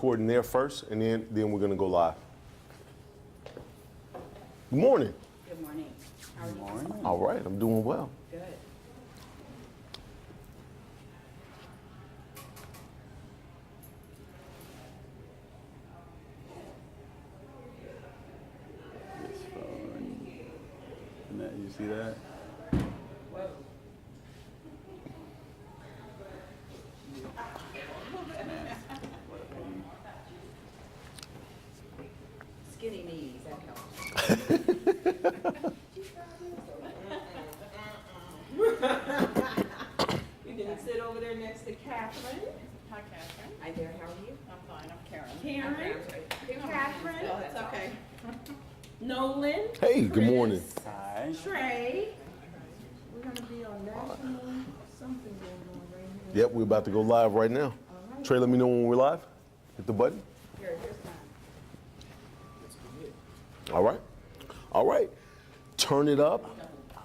recording there first, and then we're gonna go live. Good morning. Good morning. How are you? Good morning. All right, I'm doing well. Good. This phone. And that, you see that? Whoa. Skinny knees, that helps. You can sit over there next to Catherine. Hi, Catherine. Hi there, how are you? I'm fine. I'm Karen. Karen. Catherine. Oh, that's okay. Nolan. Hey, good morning. Hi. Trey. We're gonna be on national something going on right here. Yep, we're about to go live right now. All right. Trey, let me know when we're live. Hit the button. Here's mine. All right. All right. Turn it up.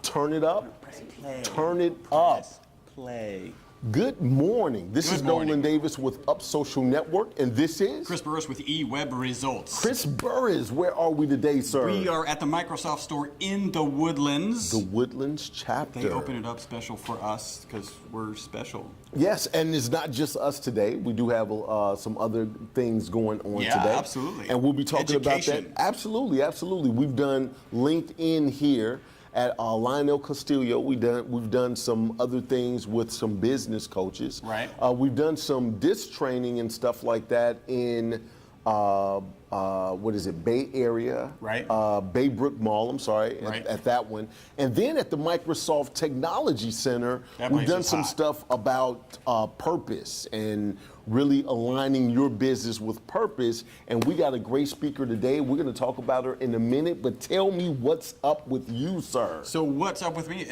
Turn it up. Play. Turn it up. Play. Good morning. This Good is morning. Nolan Davis with Up Social Network, and this is Chris Burris with eWeb Results. Chris Burris. Where are we today, sir? We are at the Microsoft store in the Woodlands. the Woodlands chapter. They open it up special for us because we're special. Yes, and it's not just us today. We do have some other things going on Yeah, today. absolutely. And we'll be talking about that. Education. Absolutely, absolutely. We've done LinkedIn here at Lionel Castillo. We've done some other things with some business coaches. Right. We've done some disc training and stuff like that in what is it, Bay Area? Right. Baybrook Mall, I'm sorry, Right. at that one. And then at the Microsoft Technology Center, That we've place done is some hot. stuff about purpose and really aligning your business with purpose. And we got a great speaker today. We're going to talk about her in a minute, but tell me what's up with you, sir. So what's up with me?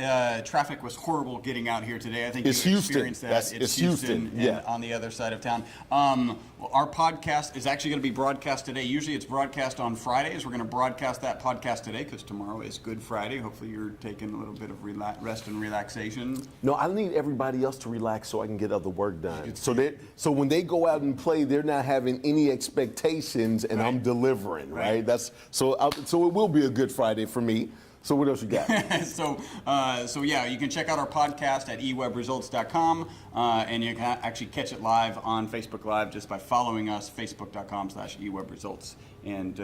Traffic was horrible getting out here today. I think It's you Houston. experienced that. It's Houston, and yeah. on the other side of town. Well, our podcast is actually going to be broadcast today. Usually it's broadcast on Fridays. We're going to broadcast that podcast today because tomorrow is Good Friday. Hopefully you're taking a little bit of rest and relaxation. No, I need everybody else to relax so I can get other work done. So when they go out and play, they're not having any expectations, and I'm Right. delivering. Right? Right. So it will be a good Friday for me. So what else you got? So yeah, you can check out our podcast at ewebresults.com, and you can actually catch it live on Facebook Live just by following us, facebook.com/ewebresults. And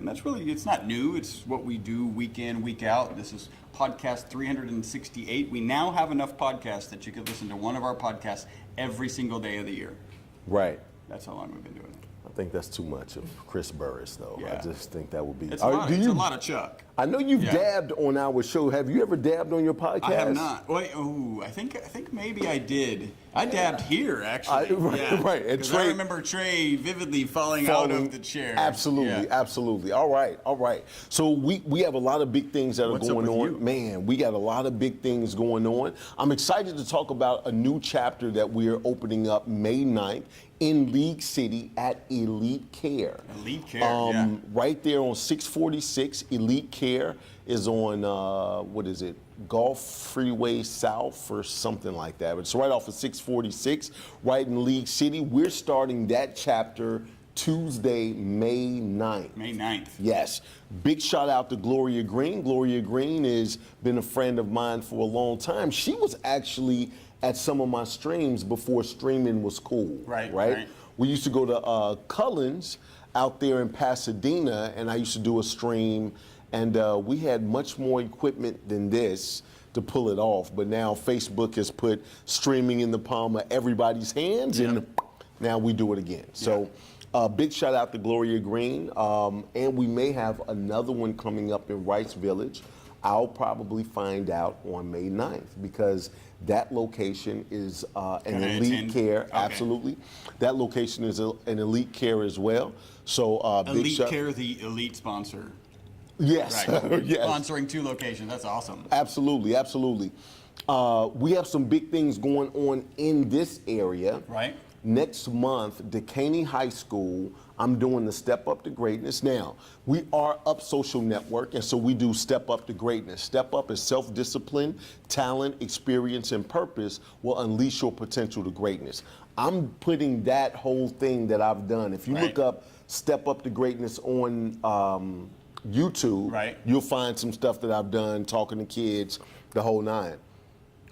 that's really, it's not new. It's what we do week in, week out. This is podcast 368. We now have enough podcasts that you could listen to one of our podcasts every single day of the year. Right. That's how long we've been doing it. I think that's too much of Chris Burris, though. I Yeah. just think that would be. It's a lot of Chuck. I know you've Yeah. dabbed on our show. Have you ever dabbed on your podcast? I have not. Wait, I think maybe I did. I dabbed here actually. Right. And 'Cause Trey- I remember Trey vividly falling out of the chair. Absolutely, Yeah. absolutely. All right. So we have a lot of big things that are What's up going with on. you? Man, we got a lot of big things going on. I'm excited to talk about a new chapter that we are opening up May 9th in League City at Elite Care. Elite Care, yeah. Right there on 646. Elite Care is on, what is it? Gulf Freeway South or something like that. It's right off of 646, right in League City. We're starting that chapter Tuesday, May 9th. May 9th. Yes. Big shout out to Gloria Green. Gloria Green has been a friend of mine for a long time. She was actually at some of my streams before streaming was cool. Right. We used to go to Cullen's out there in Pasadena, and I used to do a stream, and we had much more equipment than this to pull it off. But now Facebook has put streaming in the palm of everybody's hands, and now we do it again. So big shout out to Gloria Green, and we may have another one coming up in Rice Village. I'll probably find out on May 9th because that location is an Can I Elite attend? Care. Okay. Absolutely. That location is an Elite Care as well. So big Elite shout. Care, the elite sponsor. Yes. Right. Yes. Sponsoring 2 locations. That's awesome. Absolutely. We have some big things going on in this area. Right. next month, Decaney High School, I'm doing the Step Up to Greatness. Now, we are Up Social Network, and so we do Step Up to Greatness. Step Up is self-discipline, talent, experience, and purpose will unleash your potential to greatness. I'm putting that whole thing that I've done. If you look up Step Up to Greatness on YouTube, you'll find some stuff that I've done, talking to kids, the whole nine.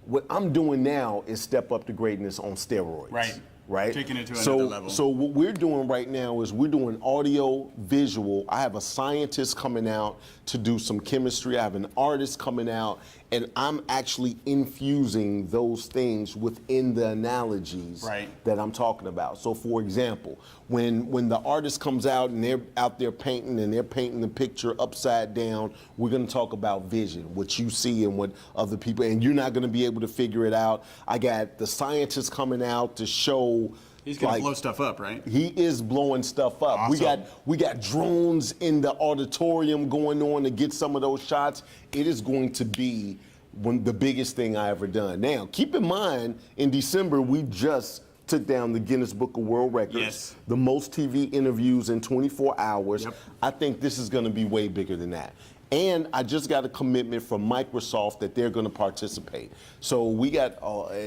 What I'm doing now is Step Up to Greatness on steroids. Right? Taking it to another level. So what we're doing right now is we're doing audio, visual. I have a scientist coming out to do some chemistry. I have an artist coming out, and I'm actually infusing those things within the analogies that I'm talking about. So for example, when the artist comes out and they're out there painting and they're painting the picture upside down, we're gonna talk about vision, what you see and what other people, and you're not gonna be able to figure it out. I got the scientists coming out to show. He's gonna blow stuff up, right? He is blowing stuff up. Awesome. We got drones in the auditorium going on to get some of those shots. It is going to be the biggest thing I ever done. Now, keep in mind, in December we just took down the Guinness Book of World Records, the most TV interviews in 24 hours. I think this is going to be way bigger than that. And I just got a commitment from Microsoft that they're going to participate. So we got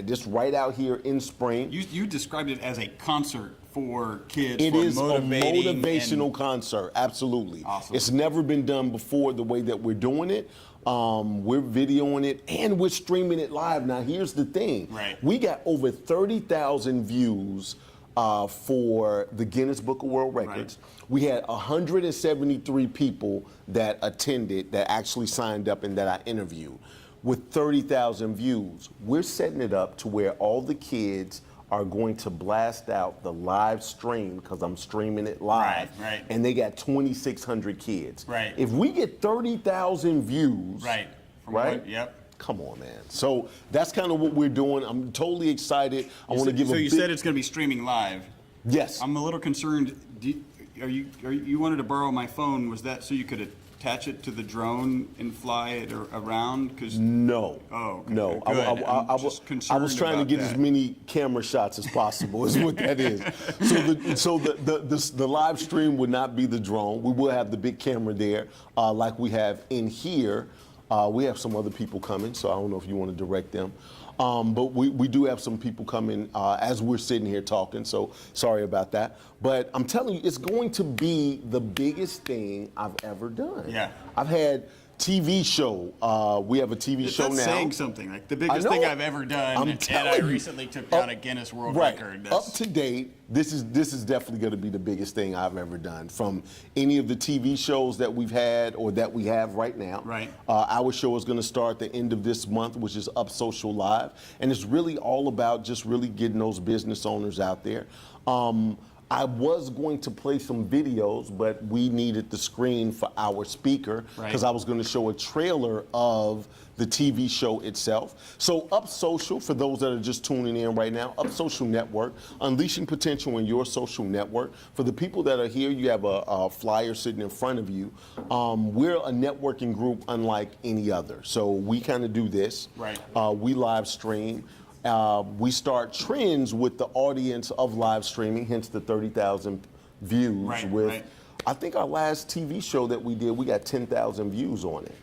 this right out here in spring. You described it as a concert for kids. It is a motivating motivational concert, absolutely. Awesome. It's never been done before the way that we're doing it. We're videoing it and we're streaming it live. Now here's the thing. We got over 30,000 views for the Guinness Book of World Records. We had 173 people that attended, that actually signed up and that I interviewed. With 30,000 views, we're setting it up to where all the kids are going to blast out the live stream, because I'm streaming it live, and they got 2,600 kids. If we get 30,000 views, come on, man. So that's kind of what we're doing. I'm totally excited. I want to give So you said it's going to be streaming live. Yes. I'm a little concerned. You wanted to borrow my phone? Was that so you could attach it to the drone and fly it around? No. Oh, okay. No. I was trying to get as many camera shots as possible. Is what that is. So the live stream would not be the drone. We will have the big camera there, like we have in here. We have some other people coming, so I don't know if you want to direct them. But we do have some people coming as we're sitting here talking, so sorry about that. But I'm telling you, it's going to be the biggest thing I've ever done. I've had TV show. We have a TV show now. That's saying something. Like the biggest thing I've ever done, and I recently took down a Guinness World Record. Up to date, this is definitely going to be the biggest thing I've ever done. From any of the TV shows that we've had or that we have right now. Our show is going to start the end of this month, which is Up Social Live, and it's really all about just really getting those business owners out there. I was going to play some videos, but we needed the screen for our speaker because I was going to show a trailer of the TV show itself. So Up Social, for those that are just tuning in right now, Up Social Network, unleashing potential in your social network. For the people that are here, you have a flyer sitting in front of you. We're a networking group unlike any other. So we kind of do this. We live stream. We start trends with the audience of live streaming, hence the 30,000 views. I think our last TV show that we did, we got 10,000 views on it,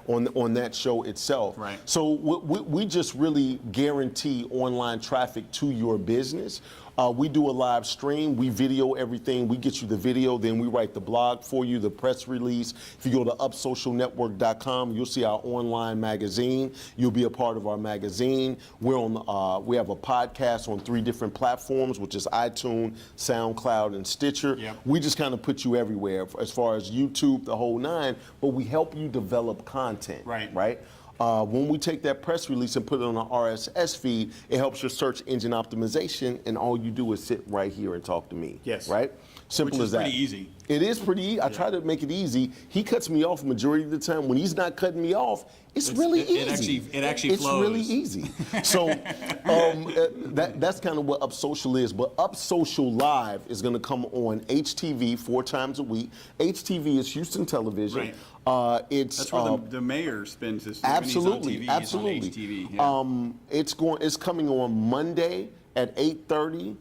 on that show itself. So we just really guarantee online traffic to your business. We do a live stream, we video everything, we get you the video, then we write the blog for you, the press release. If you go to upsocialnetwork.com, you'll see our online magazine. You'll be a part of our magazine. We have a podcast on 3 different platforms, which is iTunes, SoundCloud, and Stitcher. We just kind of put you everywhere as far as YouTube, the whole 9, but we help you develop content, when we take that press release and put it on an RSS feed, it helps your search engine optimization, and all you do is sit right here and talk to me. Simple as that. Which is pretty easy. It is pretty easy. I try to make it easy. He cuts me off majority of the time. When he's not cutting me off, it's really easy. It actually flows. It's really easy. So that's kind of what Up Social is. But Up Social Live is going to come on HTV 4 times a week. HTV is Houston Television. That's where the mayor spends his time. Absolutely, when he's on TV, absolutely. It's coming on Monday at 8:30.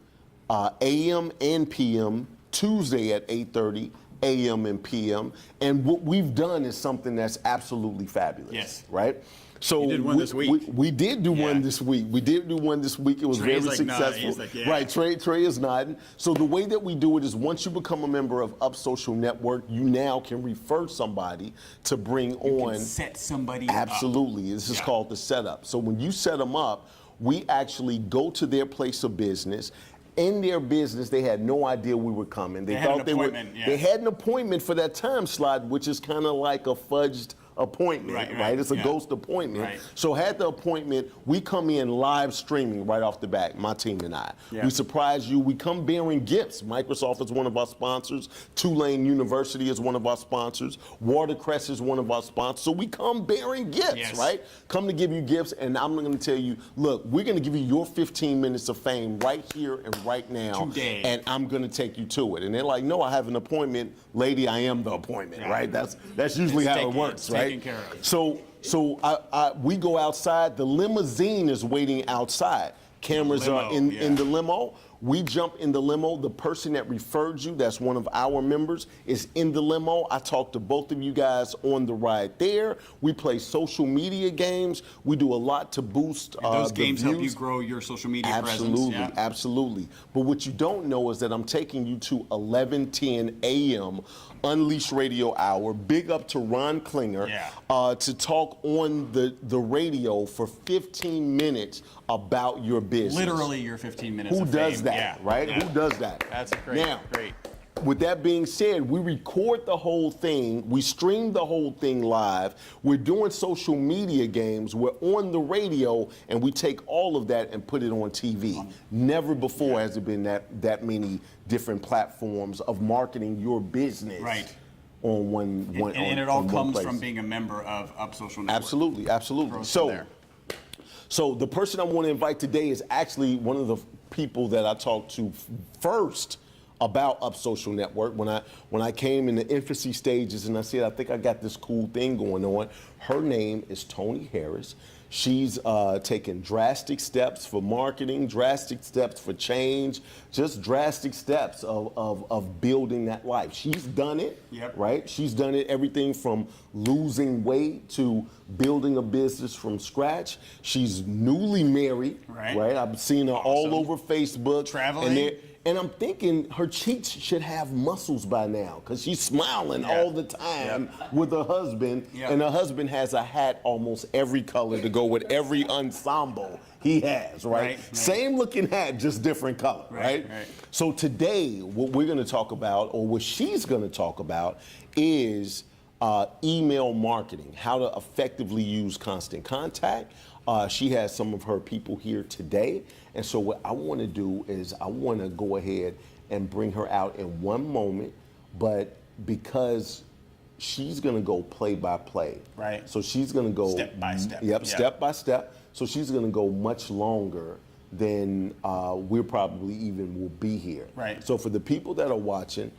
AM and PM, Tuesday at 8:30 AM and PM. And what we've done is something that's absolutely fabulous. Yes. Right? So You did one this week. We did do Yeah. one this week. We did do one this week. It was Trey's very like nodding. successful. He's like, yeah. Right, Trey is nodding. So the way that we do it is once you become a member of Up Social Network, you now can refer somebody to bring on. Set somebody Absolutely. This is Yeah. called the setup. So when you set them up, we actually go to their place of business. In their business, they had no idea we were coming. They had an thought they were. appointment, yeah. They had an appointment for that time slot, which is kind of like a fudged appointment, Right, It's a yeah. ghost appointment. Right. So had the appointment, we come in live streaming right off the bat, my team and I. Yeah. We surprise you. We come bearing gifts. Microsoft is one of our sponsors. Tulane University is one of our sponsors. Watercress is one of our sponsors. So we come bearing gifts, Yes. right? Come to give you gifts, and I'm going to tell you, look, we're going to give you your 15 minutes of fame right here and right now. Today. And I'm going to take you to it. And they're like, no, I have an appointment. Lady, I am the appointment, Yeah. right? That's usually It's how taken- it works, it's right? taken care of. So we go outside. The limousine is waiting outside. Cameras are Limo, in the limo. We jump in the limo. The person that referred you, that's one of our members, is in the limo. I talk to both of you guys on the ride there. We play social media games. We do a lot to boost Those the games help you views. grow your social media Absolutely, presence. Yeah. absolutely. But what you don't know is that I'm taking you to 11:10 a.m. Unleashed Radio Hour. Big up to Ron Klinger to talk on the radio for 15 minutes about your business. Literally your 15 minutes Who of does fame. that, Yeah. right? Yeah. Who does that? That's great. Now, Great. with that being said, we record the whole thing. We stream the whole thing live. We're doing social media games. We're on the radio, and we take all of that and put it on TV. Never before has there been that many different platforms of marketing your business. Right. On one, And it all on one comes place. from being a member of Up Social Network. Absolutely, absolutely. Grows from So, there. so the person I want to invite today is actually one of the people that I talked to first about Up Social Network when I came in the infancy stages, and I said, I think I got this cool thing going on. Her name is Tony Harris. She's taken drastic steps for marketing, drastic steps for change, just drastic steps of building that life. She's done it, Yep. right? She's done it, everything from losing weight to building a business from scratch. She's newly married, Right. I've seen her all over Facebook. Traveling. And I'm thinking her cheeks should have muscles by now because she's smiling Yeah. all the time with her husband. Yep. And her husband has a hat almost every color to go with every ensemble he has, right? Right. Same looking hat, just different color, right? Right. So today, what we're going to talk about, or what she's going to talk about, is email marketing, how to effectively use Constant Contact. She has some of her people here today. And so what I want to do is I want to go ahead and bring her out in one moment, but because she's going to go play by play. Right. So she's going to go Step by step. Yep, Yeah. step by step. So she's going to go much longer than we're probably even will be here. Right. So for the people that are watching,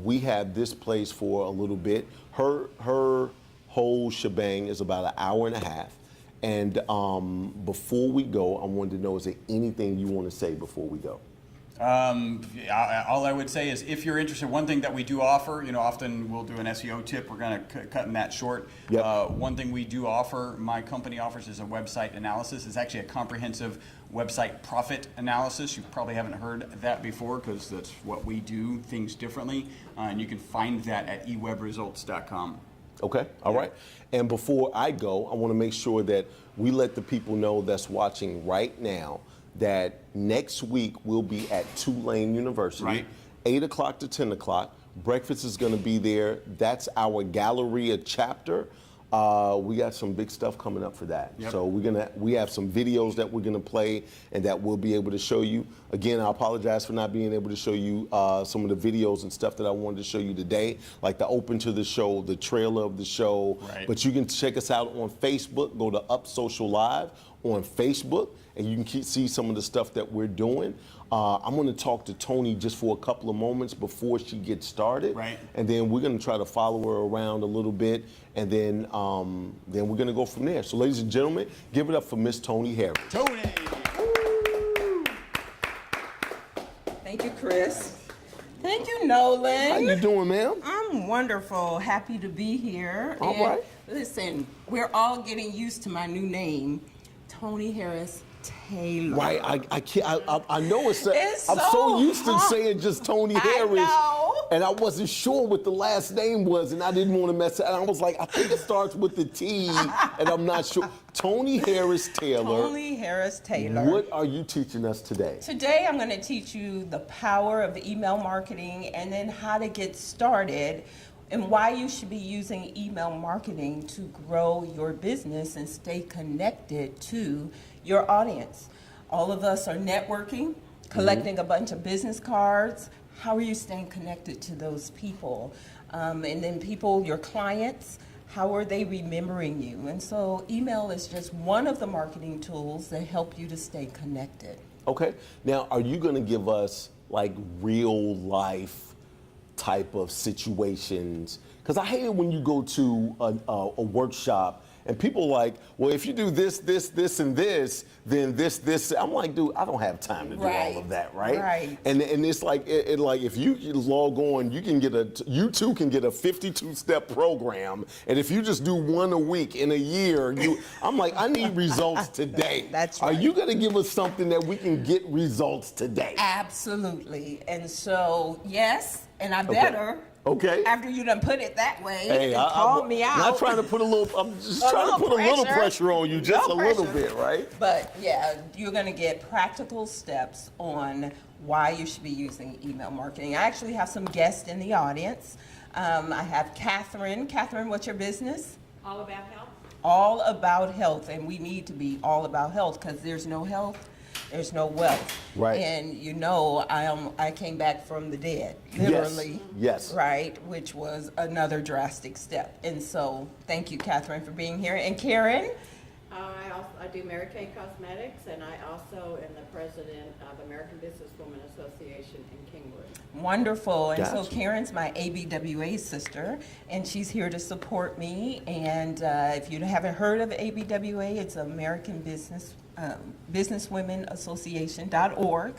we have this place for a little bit. Her whole shebang is about an hour and a half. And before we go, I wanted to know, is there anything you want to say before we go? All I would say is if you're interested, one thing that we do offer, often we'll do an SEO tip. We're going to cut that short. Yep. One thing we do offer, my company offers, is a website analysis. It's actually a comprehensive website profit analysis. You probably haven't heard that before because that's what we do, things differently. And you can find that at ewebresults.com. Okay, all right. And before I go, I want to make sure that we let the people know that's watching right now that next week we'll be at Tulane University, Right. 8 o'clock to 10 o'clock. Breakfast is going to be there. That's our Galleria chapter. We got some big stuff coming up for that. Yep. So we have some videos that we're gonna play and that we'll be able to show you. Again, I apologize for not being able to show you some of the videos and stuff that I wanted to show you today, like the open to the show, the trailer of the show. Right. But you can check us out on Facebook. Go to Up Social Live on Facebook, and you can see some of the stuff that we're doing. I'm going to talk to Tony just for a couple of moments before she gets started. Right. And then we're going to try to follow her around a little bit, and then we're going to go from there. So, ladies and gentlemen, give it up for Miss Tony Harris. Tony! Thank you, Chris. Thank you, Nolan. How you doing, ma'am? I'm wonderful. Happy to be here. All And right. Listen, we're all getting used to my new name, Tony Harris Taylor. Right, I can't. I know it's. It's I'm so so used to hard. saying just Tony I Harris, know. and I wasn't sure what the last name was, and I didn't want to mess it. And I was like, I think it starts with the T, and I'm not sure. Tony Harris Taylor. Tony Harris Taylor. What are you teaching us today? Today, I'm going to teach you the power of email marketing and then how to get started and why you should be using email marketing to grow your business and stay connected to your audience. All of us are networking, collecting a bunch of business cards. How are you staying connected to those people? And then people, your clients, how are they remembering you? And so email is just one of the marketing tools that help you to stay connected. Okay. Now, are you going to give us like real life type of situations? Because I hate it when you go to a workshop and people like, well, if you do this, this, this, and this, then this, this. I'm like, dude, I don't have time to do all of that, right? Right. And it's like, like if you log on, you too can get a 52-step program. And if you just do one a week in a year, I'm like, I need results today. That's Are right. you going to give us something that we can get results today? Absolutely. And so, yes, and I better. Okay. After you done put it that way Hey, and called me out. Not trying to put I'm just A trying to little put a little pressure. pressure on you, just No a little pressure. bit, right? But yeah, you're going to get practical steps on why you should be using email marketing. I actually have some guests in the audience. I have Catherine. Catherine, what's your business? All about health. All about health, and we need to be all about health because there's no health, there's no wealth. Right. And you know, I came back from the dead, literally. Yes. Right, which was another drastic step. And so, thank you, Catherine, for being here. And Karen. I do Mary Kay Cosmetics, and I also am the president of American Businesswomen Association in Kingwood. Wonderful. And so Gotcha. Karen's my ABWA sister, and she's here to support me. And if you haven't heard of ABWA, it's American Businesswomen Association.org.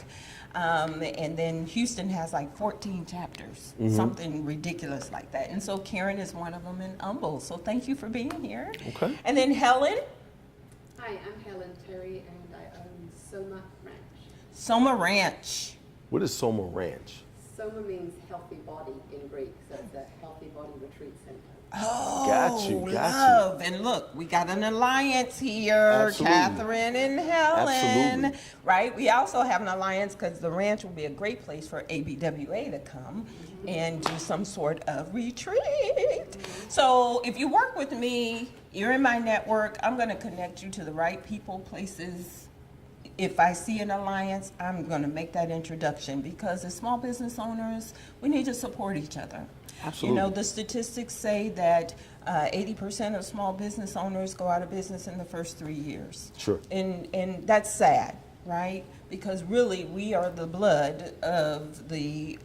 And then Houston has like 14 chapters, something ridiculous like that. And so Karen is one of them in Humble. So thank you for being here. Okay. And then Helen. Hi, I'm Helen Terry, and I own Soma Ranch. Soma Ranch. What is Soma Ranch? Soma means healthy body in Greek, so it's a healthy body retreat center. Oh, Got you. love. And look, we got an alliance here, Absolutely. Catherine and Helen. Absolutely. Right? We also have an alliance because the ranch will be a great place for ABWA to come and do some sort of retreat. So if you work with me, you're in my network, I'm going to connect you to the right people, places. If I see an alliance, I'm going to make that introduction because as small business owners, we need to support each other. Absolutely. You know, the statistics say that 80% of small business owners go out of business in the first 3 years. Sure. And that's sad, right? Because really, we are the blood of the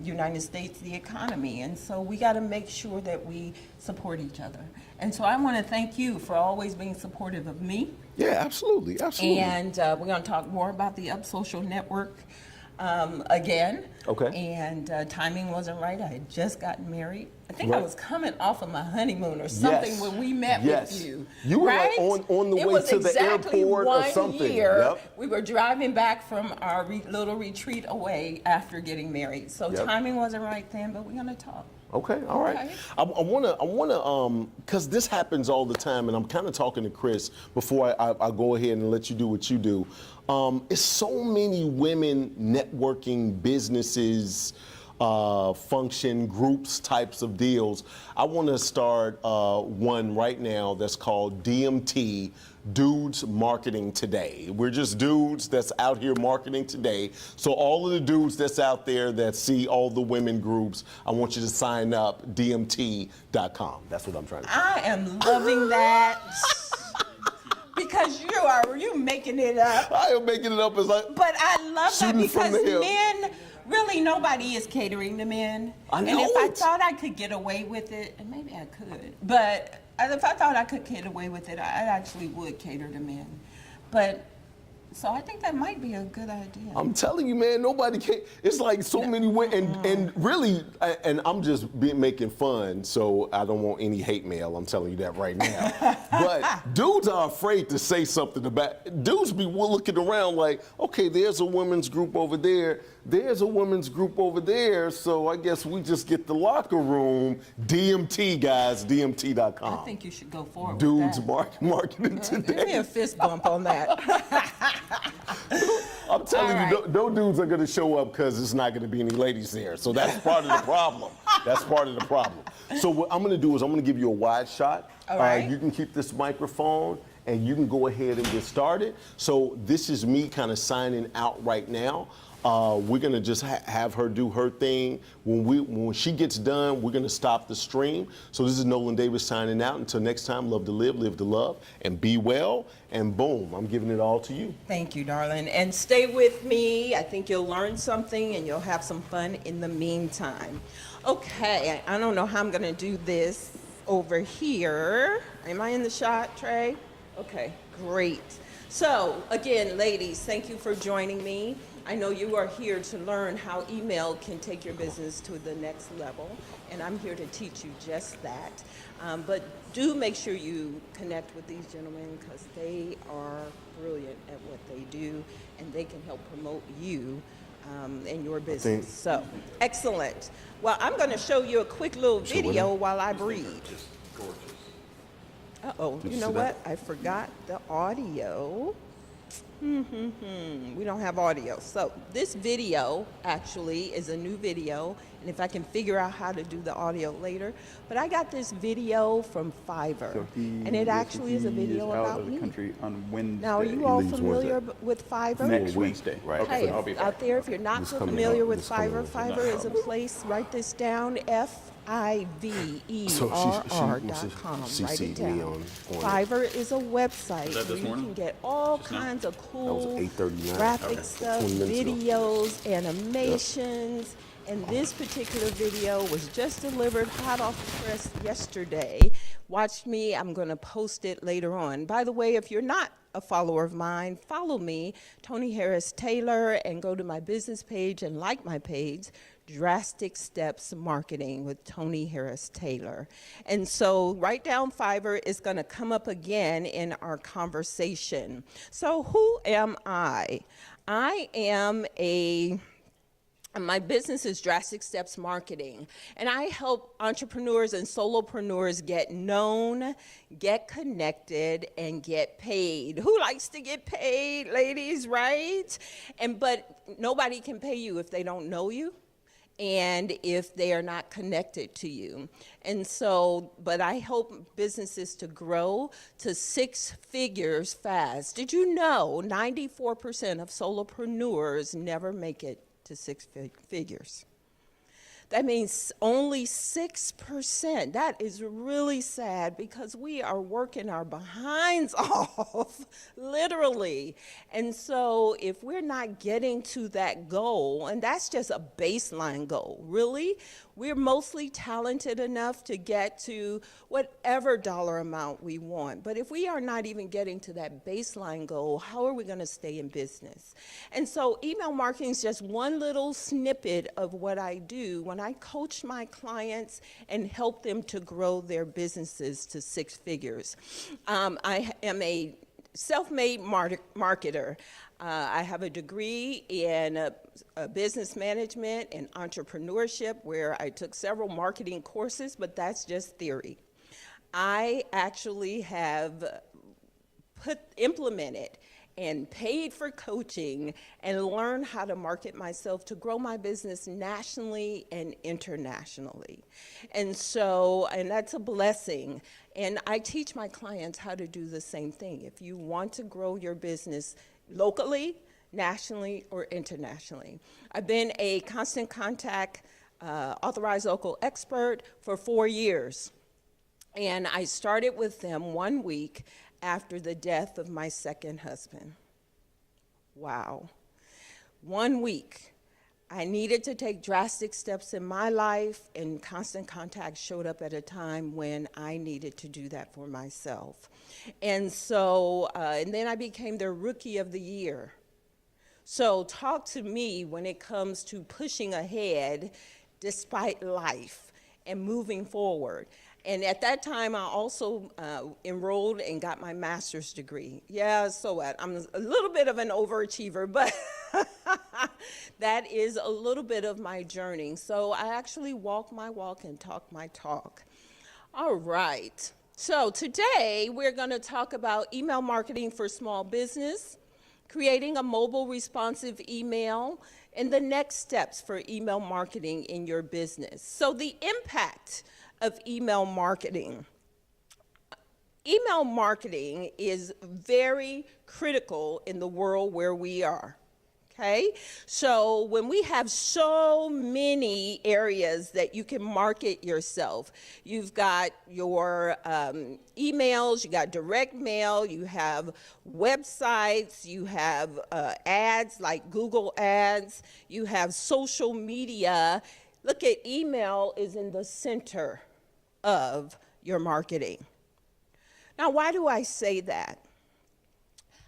United States, the economy. And so we got to make sure that we support each other. And so I want to thank you for always being supportive of me. Yeah, absolutely. Absolutely. And we're going to talk more about the Up Social Network again. Okay. And timing wasn't right. I had just gotten married. I think I Right. was coming off of my honeymoon or something Yes. when we met Yes. with you. You were, like, right? on the It way was to the exactly airport or 1 something. year. Yep. We were driving back from our little retreat away after getting married. So Yep. timing wasn't right then, but we're going to talk. Okay, all right. Okay. I wanna, because this happens all the time, and I'm kind of talking to Chris before I go ahead and let you do what you do. It's so many women networking businesses, function groups, types of deals. I want to start one right now that's called DMT. Dudes Marketing Today. We're just dudes that's out here marketing today. So all of the dudes that's out there that see all the women groups, I want you to sign up, DMT.com. That's what I'm trying to do. I am loving that. Because you making it up. I am making it up as like, But I love that Shooting from because the hip. men, really nobody is catering to men. I know and if I it. thought I could get away with it, and maybe I could, but if I thought I could get away with it, I actually would cater to men. But So I think that might be a good idea. I'm telling you, man, nobody can. It's like so many women, and really, and I'm just making fun, so I don't want any hate mail. I'm telling you that right now. But dudes are afraid to say something about. Dudes be looking around like, okay, there's a women's group over there. There's a women's group over there. So I guess we just get the locker room. DMT guys, DMT.com. I think you should go forward Dudes with that. marketing Give me today. a fist bump on that. I'm telling All you, right. no dudes are gonna show up because there's not gonna be any ladies there. So that's part of the problem. That's part of the problem. So what I'm gonna do is I'm gonna give you a wide shot. All right. You can keep this microphone and you can go ahead and get started. So this is me kind of signing out right now. We're gonna just have her do her thing. When she gets done, we're gonna stop the stream. So this is Nolan Davis signing out. Until next time, love to live to love, and be well. And boom, I'm giving it all to you. Thank you, darling. And stay with me. I think you'll learn something and you'll have some fun in the meantime. Okay, I don't know how I'm gonna do this over here. Am I in the shot, Trey? Okay, great. So again, ladies, thank you for joining me. I know you are here to learn how email can take your business to the next level, and I'm here to teach you just that. But do make sure you connect with these gentlemen because they are brilliant at what they do, and they can help promote you and your business. So, excellent. Well, I'm going to show you a quick little video while I breathe. Uh-oh, you know what? I forgot the audio. We don't have audio. So this video actually is a new video, and if I can figure out how to do the audio later, but I got this video from Fiverr, and it actually is a video out about of the me. country on Wednesday. Now, are you all leaves familiar Wednesday. with Fiverr? Next Wednesday. Right. Hey, So I'll be out back. there, if you're not This so coming familiar up, with this coming Fiverr, up. Fiverr is a place, write this down, Fiverr.com. she Write it CC'd me down. on it. Fiverr is a website that where this you morning? can get all Just now? kinds of That cool was 8:39. graphic Okay. stuff, 20 minutes ago. videos, animations. And this particular video was just delivered hot off the press yesterday. Watch me, I'm gonna post it later on. By the way, if you're not a follower of mine, follow me, Tony Harris Taylor, and go to my business page and like my page, Drastic Steps Marketing with Tony Harris Taylor. And so write down Fiverr is gonna come up again in our conversation. So who am I? I am my business is Drastic Steps Marketing, and I help entrepreneurs and solopreneurs get known, get connected, and get paid. Who likes to get paid, ladies, right? But nobody can pay you if they don't know you and if they are not connected to you. And so, but I help businesses to grow to 6 figures fast. Did you know 94% of solopreneurs never make it to 6 figures? That means only 6%. That is really sad because we are working our behinds off, literally. And so if we're not getting to that goal, and that's just a baseline goal, really, we're mostly talented enough to get to whatever dollar amount we want. But if we are not even getting to that baseline goal, how are we going to stay in business? And so email marketing is just one little snippet of what I do when I coach my clients and help them to grow their businesses to 6 figures. I am a self-made marketer. I have a degree in business management and entrepreneurship where I took several marketing courses, but that's just theory. I actually have implemented and paid for coaching and learned how to market myself to grow my business nationally and internationally. And so, and that's a blessing. And I teach my clients how to do the same thing. If you want to grow your business locally, nationally, or internationally. I've been a constant contact authorized local expert for 4 years. And I started with them 1 week after the death of my second husband. Wow. 1 week I needed to take drastic steps in my life, and Constant Contact showed up at a time when I needed to do that for myself. And so, and then I became their Rookie of the Year. So talk to me when it comes to pushing ahead despite life and moving forward. And at that time, I also enrolled and got my master's degree. Yeah, so what? I'm a little bit of an overachiever, but that is a little bit of my journey. So I actually walk my walk and talk my talk. All right. So today, we're going to talk about email marketing for small business, creating a mobile responsive email, and the next steps for email marketing in your business. So the impact of email marketing. Email marketing is very critical in the world where we are. Okay, so when we have so many areas that you can market yourself, you've got your emails, you got direct mail, you have websites, you have ads like Google ads, you have social media. Look at email is in the center of your marketing. Now, why do I say that?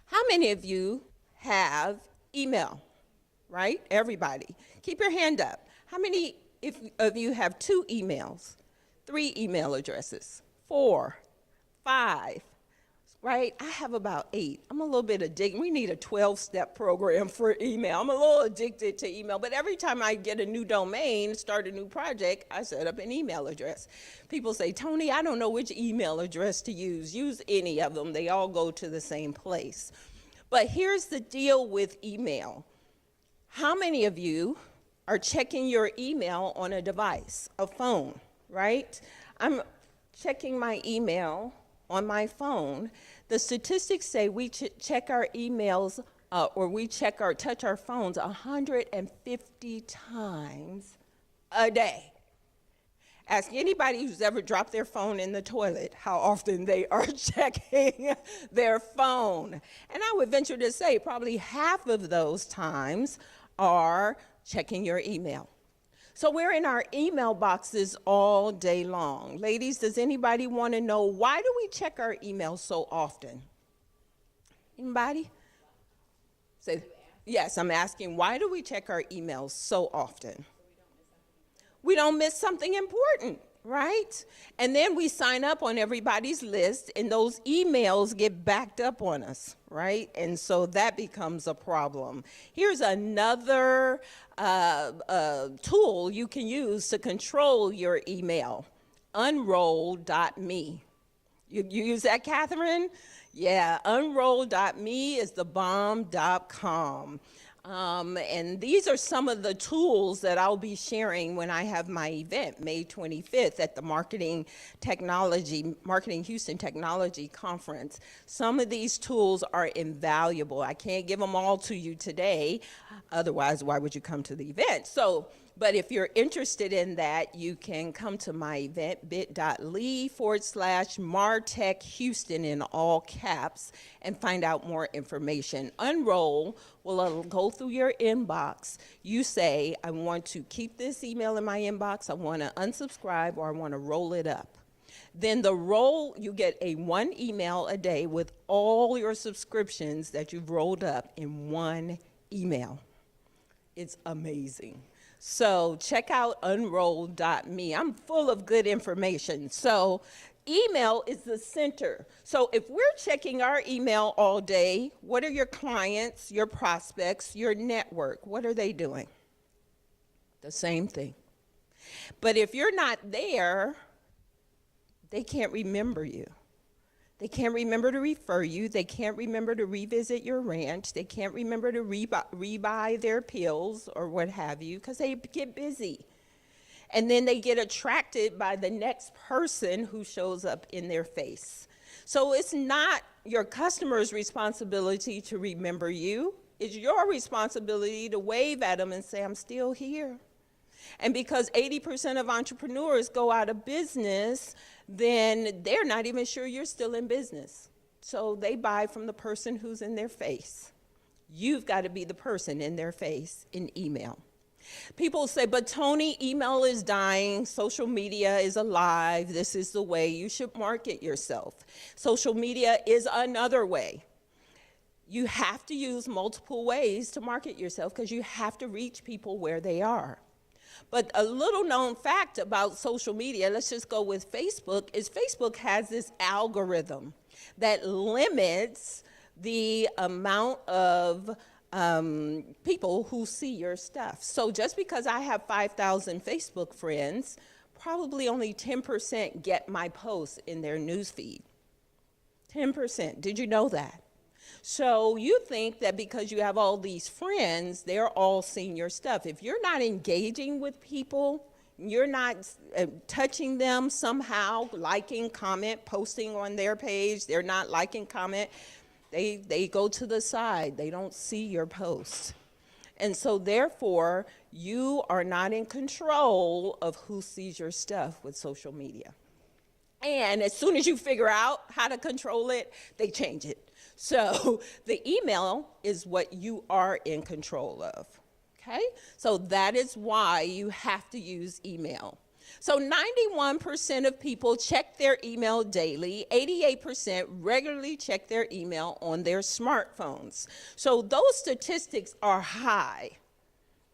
How many of you have email, right? Everybody. Keep your hand up. How many of you have 2 emails, 3 email addresses, 4, 5, right? I have about 8. I'm a little bit addicted. We need a 12-step program for email. I'm a little addicted to email, but every time I get a new domain, start a new project, I set up an email address. People say, Tony, I don't know which email address to use. Use any of them. They all go to the same place. But here's the deal with email. How many of you are checking your email on a device, a phone, right? I'm checking my email on my phone. The statistics say we check our emails or we touch our phones 150 times a day. Ask anybody who's ever dropped their phone in the toilet how often they are checking their phone. And I would venture to say probably half of those times are checking your email. So we're in our email boxes all day long. Ladies, does anybody want to know why do we check our email so often? Anybody? Say, yes, I'm asking, why do we check our emails so often? We don't miss something important, right? And then we sign up on everybody's list, and those emails get backed up on us, right? And so that becomes a problem. Here's another tool you can use to control your email, unroll.me. You use that, Catherine? Yeah, unroll.me is the bomb.com. And these are some of the tools that I'll be sharing when I have my event, May 25th, at the Marketing Houston Technology Conference. Some of these tools are invaluable. I can't give them all to you today, otherwise why would you come to the event? But if you're interested in that, you can come to my event, bit.ly/Martech Houston in all caps, and find out more information. Unroll will go through your inbox. You say, I want to keep this email in my inbox, I want to unsubscribe, or I want to roll it up. Then you get 1 email a day with all your subscriptions that you've rolled up in 1 email. It's amazing. So check out unroll.me. I'm full of good information. So email is the center. So if we're checking our email all day, what are your clients, your prospects, your network? What are they doing? The same thing. But if you're not there, they can't remember you. They can't remember to refer you. They can't remember to revisit your ranch. They can't remember to rebuy their pills or what have you, because they get busy. And then they get attracted by the next person who shows up in their face. So it's not your customer's responsibility to remember you. It's your responsibility to wave at them and say, I'm still here. And because 80% of entrepreneurs go out of business, then they're not even sure you're still in business. So they buy from the person who's in their face. You've got to be the person in their face in email. People say, but Tony, email is dying, social media is alive, this is the way you should market yourself. Social media is another way. You have to use multiple ways to market yourself because you have to reach people where they are. But a little known fact about social media, let's just go with Facebook, is Facebook has this algorithm that limits the amount of people who see your stuff. So just because I have 5,000 Facebook friends, probably only 10% get my posts in their newsfeed. 10%. Did you know that? So you think that because you have all these friends, they're all seeing your stuff. If you're not engaging with people, you're not touching them somehow, liking, comment, posting on their page, they're not liking, comment, they go to the side. They don't see your posts. And so therefore, you are not in control of who sees your stuff with social media. And as soon as you figure out how to control it, they change it. So the email is what you are in control of, okay? So that is why you have to use email. So 91% of people check their email daily. 88% regularly check their email on their smartphones. So those statistics are high,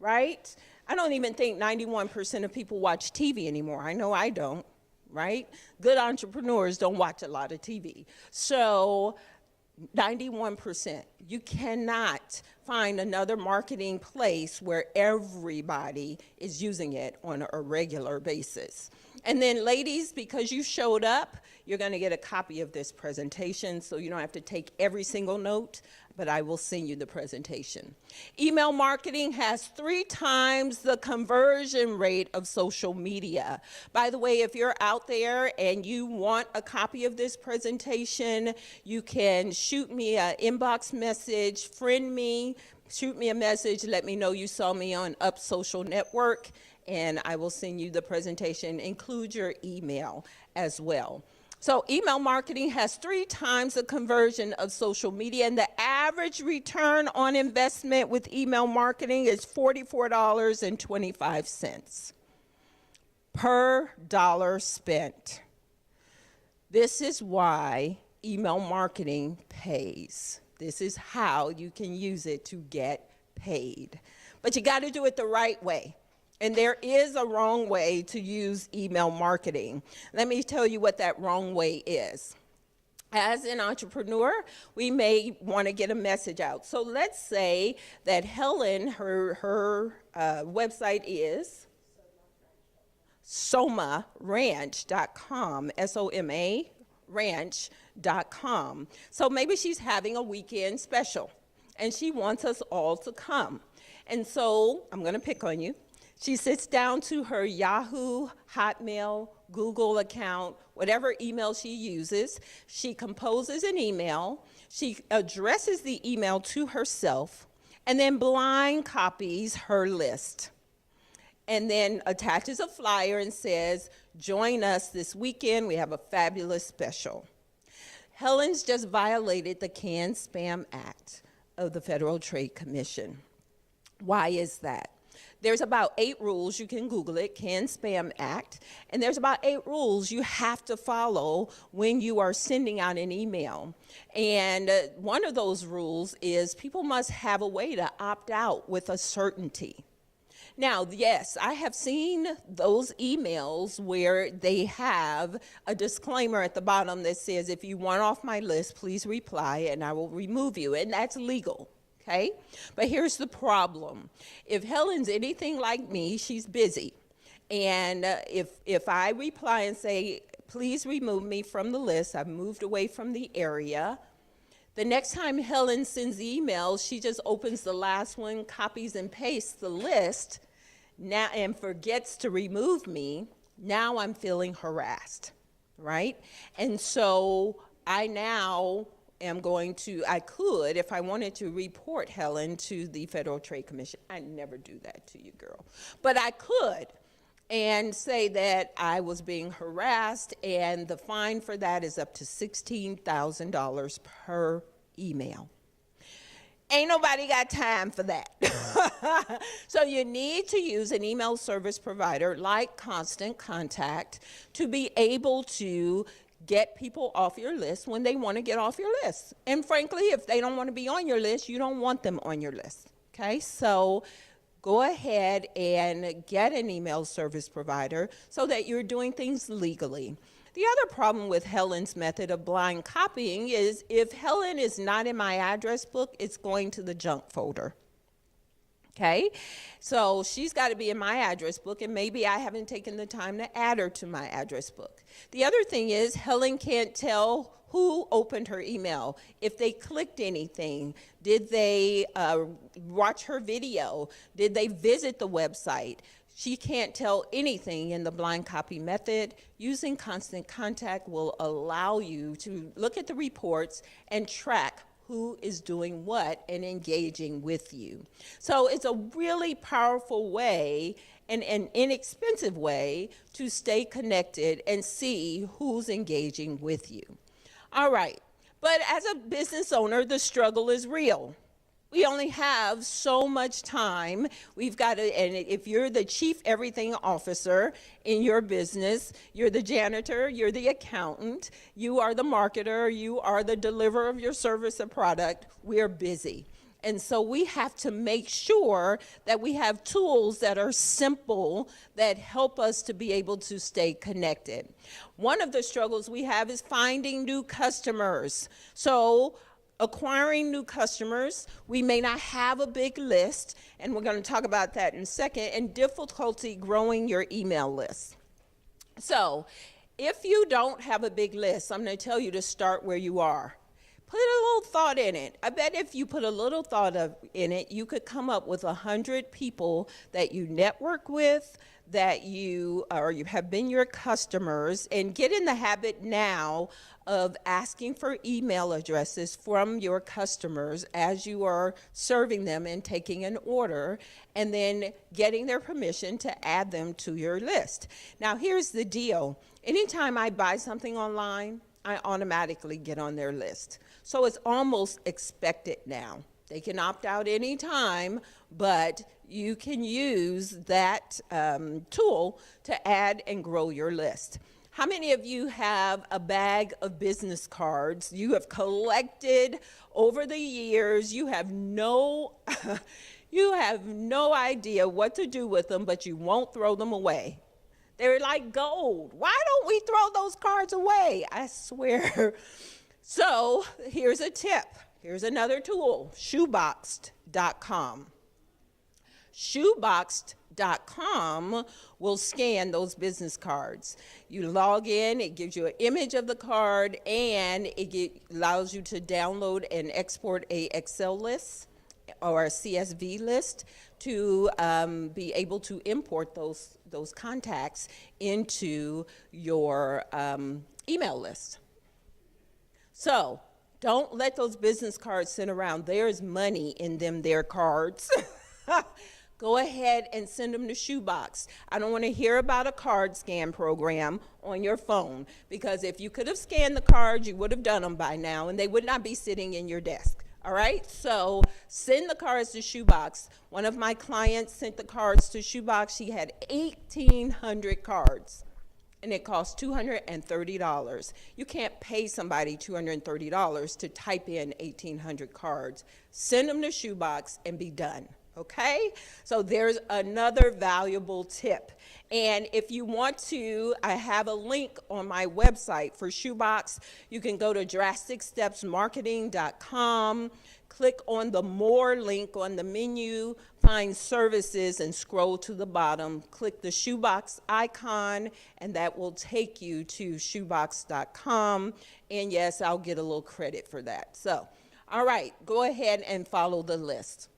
right? I don't even think 91% of people watch TV anymore. I know I don't, right? Good entrepreneurs don't watch a lot of TV. So 91%. You cannot find another marketing place where everybody is using it on a regular basis. And then ladies, because you showed up, you're going to get a copy of this presentation, so you don't have to take every single note, but I will send you the presentation. Email marketing has 3 times the conversion rate of social media. By the way, if you're out there and you want a copy of this presentation, you can shoot me an inbox message, friend me, shoot me a message, let me know you saw me on Up Social Network, and I will send you the presentation. Include your email as well. So email marketing has 3 times the conversion of social media, and the average return on investment with email marketing is $44.25 per dollar spent. This is why email marketing pays. This is how you can use it to get paid. But you got to do it the right way. And there is a wrong way to use email marketing. Let me tell you what that wrong way is. As an entrepreneur, we may want to get a message out. So let's say that Helen, her website is somaranch.com, S-O-M-A, ranch.com. So maybe she's having a weekend special, and she wants us all to come. And so I'm going to pick on you. She sits down to her Yahoo, Hotmail, Google account, whatever email she uses. She composes an email. She addresses the email to herself and then blind copies her list. And then attaches a flyer and says, join us this weekend. We have a fabulous special. Helen's just violated the Can-Spam Act of the Federal Trade Commission. Why is that? There's about 8 rules, you can Google it, Can-Spam Act, and there's about 8 rules you have to follow when you are sending out an email. And one of those rules is people must have a way to opt out with a certainty. Now, yes, I have seen those emails where they have a disclaimer at the bottom that says, if you want off my list, please reply and I will remove you, and that's legal. Okay? But here's the problem. If Helen's anything like me, she's busy. And if I reply and say, please remove me from the list, I've moved away from the area, the next time Helen sends the email, she just opens the last one, copies and pastes the list, now and forgets to remove me. Now I'm feeling harassed, right? And so I now I could, if I wanted to, report Helen to the Federal Trade Commission. I never do that to you, girl. But I could, and say that I was being harassed, and the fine for that is up to $16,000 per email. Ain't nobody got time for that. So you need to use an email service provider like Constant Contact to be able to get people off your list when they want to get off your list. And frankly, if they don't want to be on your list, you don't want them on your list. Okay, so go ahead and get an email service provider so that you're doing things legally. The other problem with Helen's method of blind copying is if Helen is not in my address book, it's going to the junk folder. Okay, so she's got to be in my address book, and maybe I haven't taken the time to add her to my address book. The other thing is Helen can't tell who opened her email, if they clicked anything, did they watch her video, did they visit the website. She can't tell anything in the blind copy method. Using Constant Contact will allow you to look at the reports and track who is doing what and engaging with you. So it's a really powerful way and an inexpensive way to stay connected and see who's engaging with you. All right, but as a business owner, the struggle is real. We only have so much time. We've got to, and if you're the chief everything officer in your business, you're the janitor, you're the accountant, you are the marketer, you are the deliverer of your service or product, we're busy. And so we have to make sure that we have tools that are simple that help us to be able to stay connected. One of the struggles we have is finding new customers. So acquiring new customers, we may not have a big list, and we're going to talk about that in a second, and difficulty growing your email list. So if you don't have a big list, I'm going to tell you to start where you are. Put a little thought in it. I bet if you put a little thought in it, you could come up with 100 people that you network with, that you have been your customers, and get in the habit now of asking for email addresses from your customers as you are serving them and taking an order, and then getting their permission to add them to your list. Now, here's the deal. Anytime I buy something online, I automatically get on their list. So it's almost expected now. They can opt out anytime, but you can use that tool to add and grow your list. How many of you have a bag of business cards you have collected over the years? You have no, you have no idea what to do with them, but you won't throw them away. They're like gold. Why don't we throw those cards away? I swear. So here's a tip. Here's another tool, shoeboxed.com. Shoeboxed.com will scan those business cards. You log in, it gives you an image of the card, and it allows you to download and export a Excel list or a CSV list to be able to import those contacts into your email list. So don't let those business cards sit around. There's money in them, their cards. Go ahead and send them to Shoebox. I don't want to hear about a card scan program on your phone, because if you could have scanned the cards, you would have done them by now, and they would not be sitting in your desk. All right, so send the cards to Shoebox. One of my clients sent the cards to Shoebox. She had 1,800 cards, and it cost $230. You can't pay somebody $230 to type in 1,800 cards. Send them to Shoebox and be done. Okay, so there's another valuable tip. And if you want to, I have a link on my website for Shoebox. You can go to drasticstepsmarketing.com, click on the More link on the menu, find Services, and scroll to the bottom. Click the Shoebox icon, and that will take you to shoebox.com. And yes, I'll get a little credit for that. So, all right, go ahead and follow the list.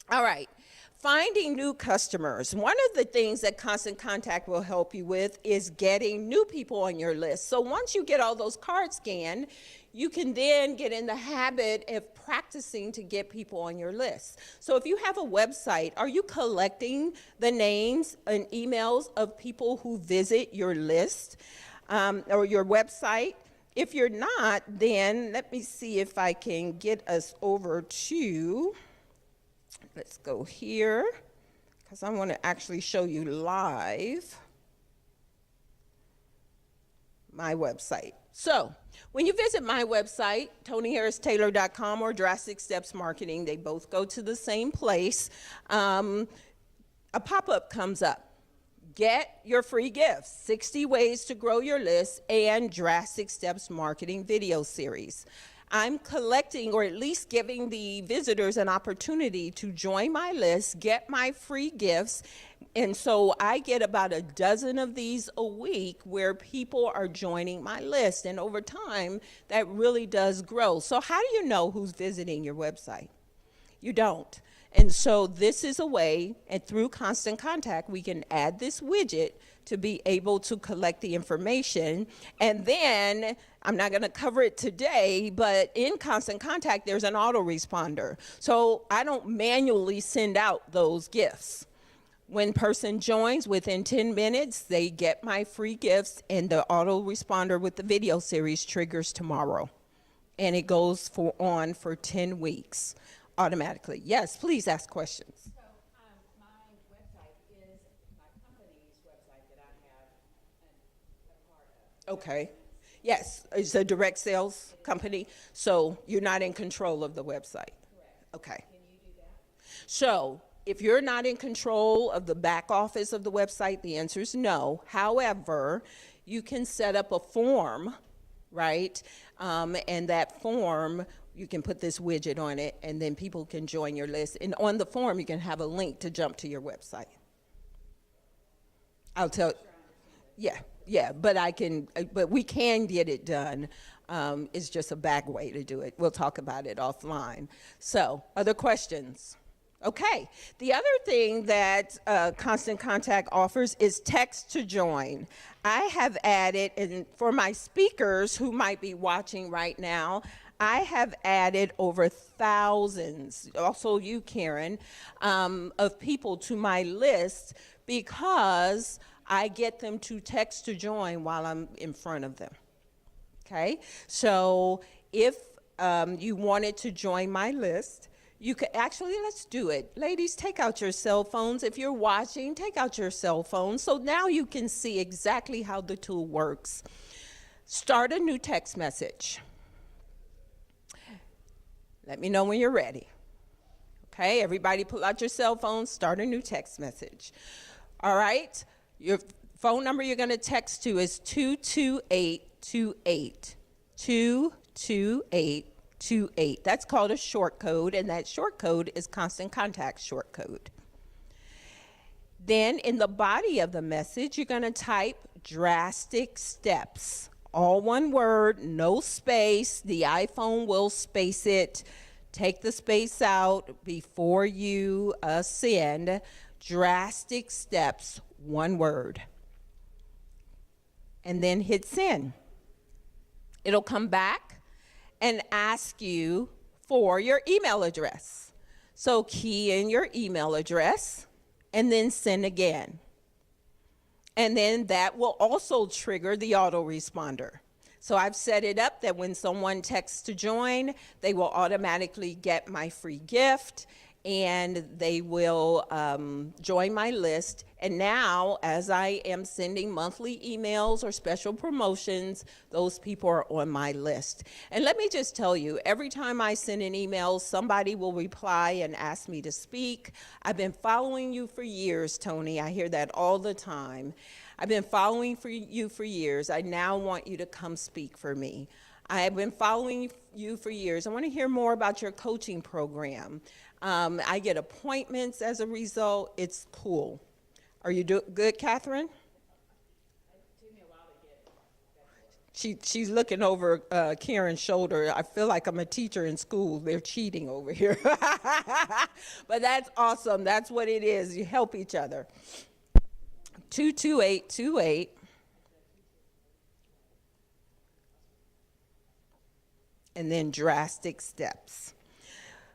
All right, finding new customers. One of the things that Constant Contact will help you with is getting new people on your list. So once you get all those cards scanned, you can then get in the habit of practicing to get people on your list. So if you have a website, are you collecting the names and emails of people who visit your list or your website? If you're not, then let me see if I can get us over to, let's go here, because I want to actually show you live my website. So when you visit my website, TonyHarrisTaylor.com or Drastic Steps Marketing, they both go to the same place. A pop-up comes up. Get your free gifts, 60 ways to grow your list and Drastic Steps Marketing video series. I'm collecting, or at least giving the visitors an opportunity to join my list, get my free gifts. And so I get about a dozen of these a week where people are joining my list. And over time, that really does grow. So how do you know who's visiting your website? You don't. And so this is a way, and through Constant Contact, we can add this widget to be able to collect the information. And then, I'm not going to cover it today, but in Constant Contact, there's an autoresponder. So I don't manually send out those gifts. When person joins, within 10 minutes, they get my free gifts, and the autoresponder with the video series triggers tomorrow. And it goes on for 10 weeks. Automatically. Yes, please ask questions. So, my website is my company's website that I have a part of. Okay. Yes, it's a direct sales company, so you're not in control of the website. Correct. Okay. Can you do that? So if you're not in control of the back office of the website, the answer is no. However, you can set up a form, right? And that form, you can put this widget on it, and then people can join your list. And on the form, you can have a link to jump to your website. I'll tell, yeah, but we can get it done. It's just a back way to do it. We'll talk about it offline. So, other questions? Okay. The other thing that Constant Contact offers is text to join. I have added, and for my speakers who might be watching right now, I have added over thousands, also you, Karen, of people to my list because I get them to text to join while I'm in front of them. Okay? So if you wanted to join my list, you could actually, let's do it. Ladies, take out your cell phones. If you're watching, take out your cell phones. So now you can see exactly how the tool works. Start a new text message. Let me know when you're ready. Okay, everybody pull out your cell phone, start a new text message. All right, your phone number you're going to text to is 22828. 22828. That's called a short code, and that short code is Constant Contact short code. Then in the body of the message, you're going to type drastic steps. All one word, no space. The iPhone will space it. Take the space out before you send. Drastic steps, one word. And then hit send. It'll come back and ask you for your email address. So key in your email address and then send again. And then that will also trigger the autoresponder. So I've set it up that when someone texts to join, they will automatically get my free gift, and they will join my list. And now, as I am sending monthly emails or special promotions, those people are on my list. And let me just tell you, every time I send an email, somebody will reply and ask me to speak. I've been following you for years, Tony. I hear that all the time. I've been following you for years. I now want you to come speak for me. I have been following you for years. I want to hear more about your coaching program. I get appointments as a result. It's cool. Are you good, Catherine? It took me a while to get She's looking over Karen's shoulder. I feel like I'm a teacher in school. They're cheating over here. But that's awesome. That's what it is. You help each other. 22828. And then drastic steps.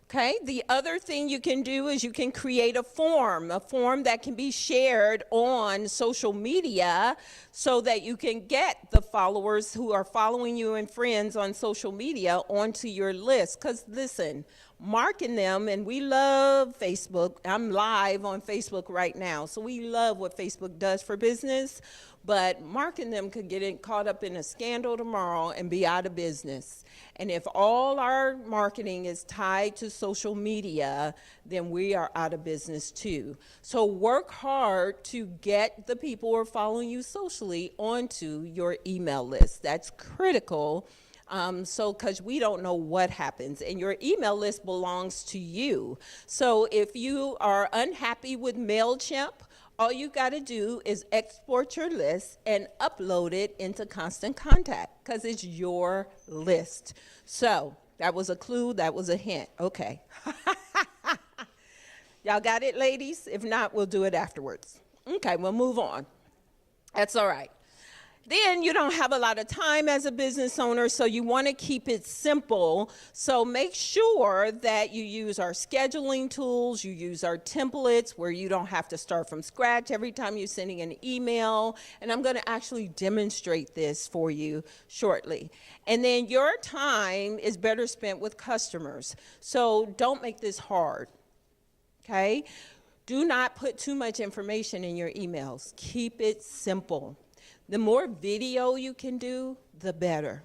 Okay, the other thing you can do is you can create a form that can be shared on social media so that you can get the followers who are following you and friends on social media onto your list. Because listen, marking them, and we love Facebook. I'm live on Facebook right now, so we love what Facebook does for business. But marking them could get caught up in a scandal tomorrow and be out of business. And if all our marketing is tied to social media, then we are out of business too. So work hard to get the people who are following you socially onto your email list. That's critical. Because we don't know what happens, and your email list belongs to you. So if you are unhappy with MailChimp, all you got to do is export your list and upload it into Constant Contact because it's your list. So that was a clue, that was a hint. Okay. Y'all got it, ladies? If not, we'll do it afterwards. Okay, we'll move on. That's all right. Then you don't have a lot of time as a business owner, so you want to keep it simple. So make sure that you use our scheduling tools, you use our templates where you don't have to start from scratch every time you're sending an email. And I'm going to actually demonstrate this for you shortly. And then your time is better spent with customers. So don't make this hard, okay? Do not put too much information in your emails. Keep it simple. The more video you can do, the better.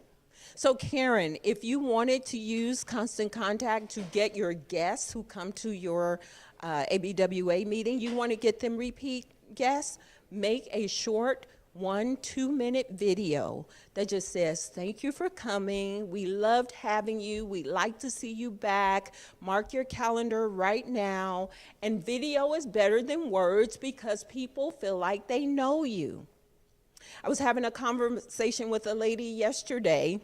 So Karen, if you wanted to use Constant Contact to get your guests who come to your ABWA meeting, you want to get them repeat guests, make a short 1-2 minute video that just says, thank you for coming. We loved having you. We'd like to see you back. Mark your calendar right now. And video is better than words because people feel like they know you. I was having a conversation with a lady yesterday.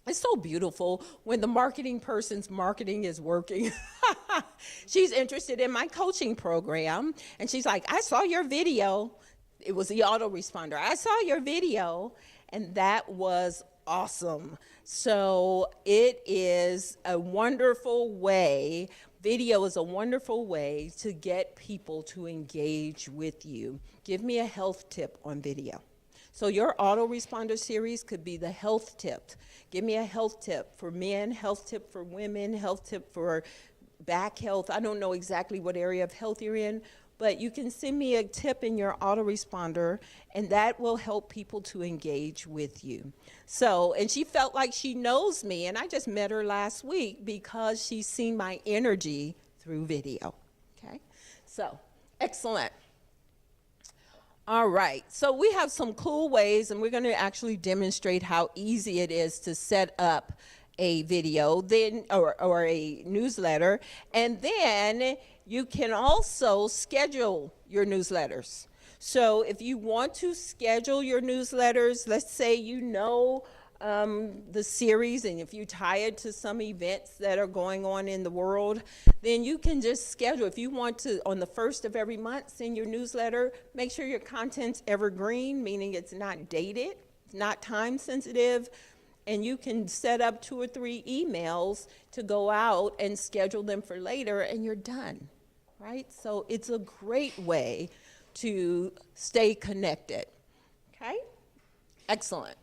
It's so beautiful when the marketing person's marketing is working. She's interested in my coaching program, and she's like, I saw your video. It was the autoresponder. I saw your video, and that was awesome. So it is a wonderful way. Video is a wonderful way to get people to engage with you. Give me a health tip on video. So your autoresponder series could be the health tip. Give me a health tip for men, health tip for women, health tip for back health. I don't know exactly what area of health you're in, but you can send me a tip in your autoresponder, and that will help people to engage with you. So, and she felt like she knows me, and I just met her last week because she's seen my energy through video, okay? So, excellent. All right, so we have some cool ways, and we're going to actually demonstrate how easy it is to set up a video then or a newsletter, and then you can also schedule your newsletters. So if you want to schedule your newsletters, let's say you know the series, and if you tie it to some events that are going on in the world, then you can just schedule. If you want to, on the first of every month, send your newsletter, make sure your content's evergreen, meaning it's not dated, it's not time sensitive, and you can set up 2 or 3 emails to go out and schedule them for later, and you're done, right? So it's a great way to stay connected, okay? Excellent.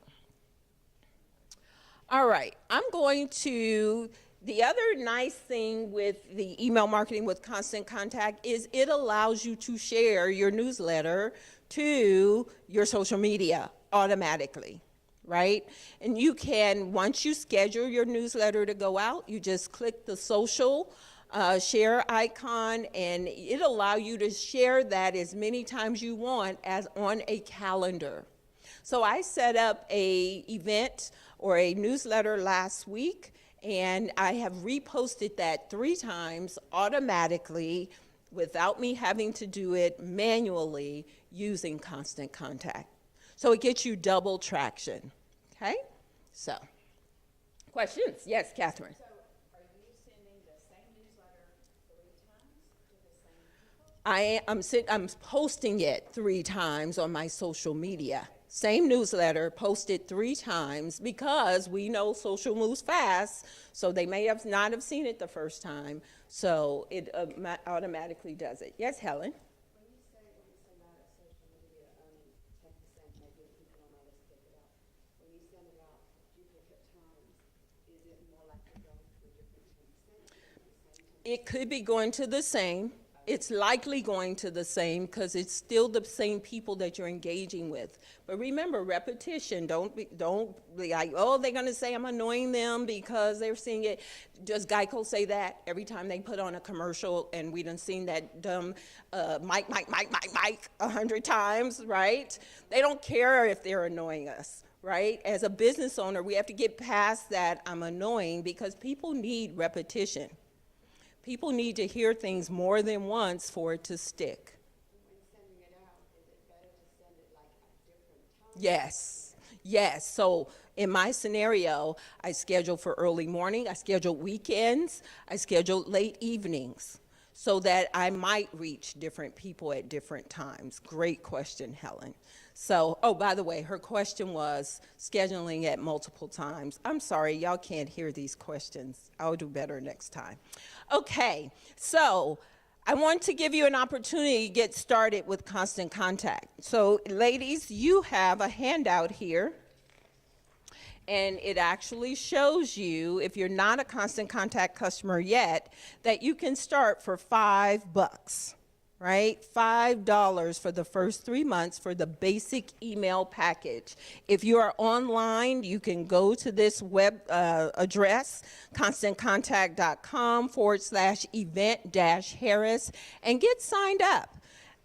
All right, I'm going to, the other nice thing with the email marketing with Constant Contact is it allows you to share your newsletter to your social media automatically, right? And you can, once you schedule your newsletter to go out, you just click the social share icon, and it'll allow you to share that as many times you want as on a calendar. So I set up a event or a newsletter last week, and I have reposted that 3 times automatically without me having to do it manually using Constant Contact. So it gets you double traction, okay? So, questions? Yes, Catherine. So are you sending the same newsletter 3 times to the same people? I'm posting it 3 times on my social media. same newsletter, posted 3 times because we know social moves fast, so they may have not have seen it the first time, so it automatically does it. Yes, Helen? When you send out a social media earning 10%, maybe people don't always pick it up. When you send it out duplicate times, is it more likely going to a different 10%? It could be going to the same. It's likely going to the same because it's still the same people that you're engaging with. But remember, repetition. Don't be like, oh, they're going to say I'm annoying them because they're seeing it. Does Geico say that every time they put on a commercial? And we done seen that dumb Mike 100 times, right? They don't care if they're annoying us. Right? As a business owner, we have to get past that I'm annoying because people need repetition. People need to hear things more than once for it to stick. When sending it out, is it better to send it like at different times? Yes, yes. So in my scenario, I schedule for early morning, I schedule weekends, I schedule late evenings so that I might reach different people at different times. Great question, Helen. So, oh, by the way, her question was scheduling at multiple times. I'm sorry, y'all can't hear these questions. I'll do better next time. Okay, so I want to give you an opportunity to get started with Constant Contact. So, ladies, you have a handout here. And it actually shows you, if you're not a Constant Contact customer yet, that you can start for $5, right? $5 for the first 3 months for the basic email package. If you are online, you can go to this web address, constantcontact.com/event-harris, and get signed up.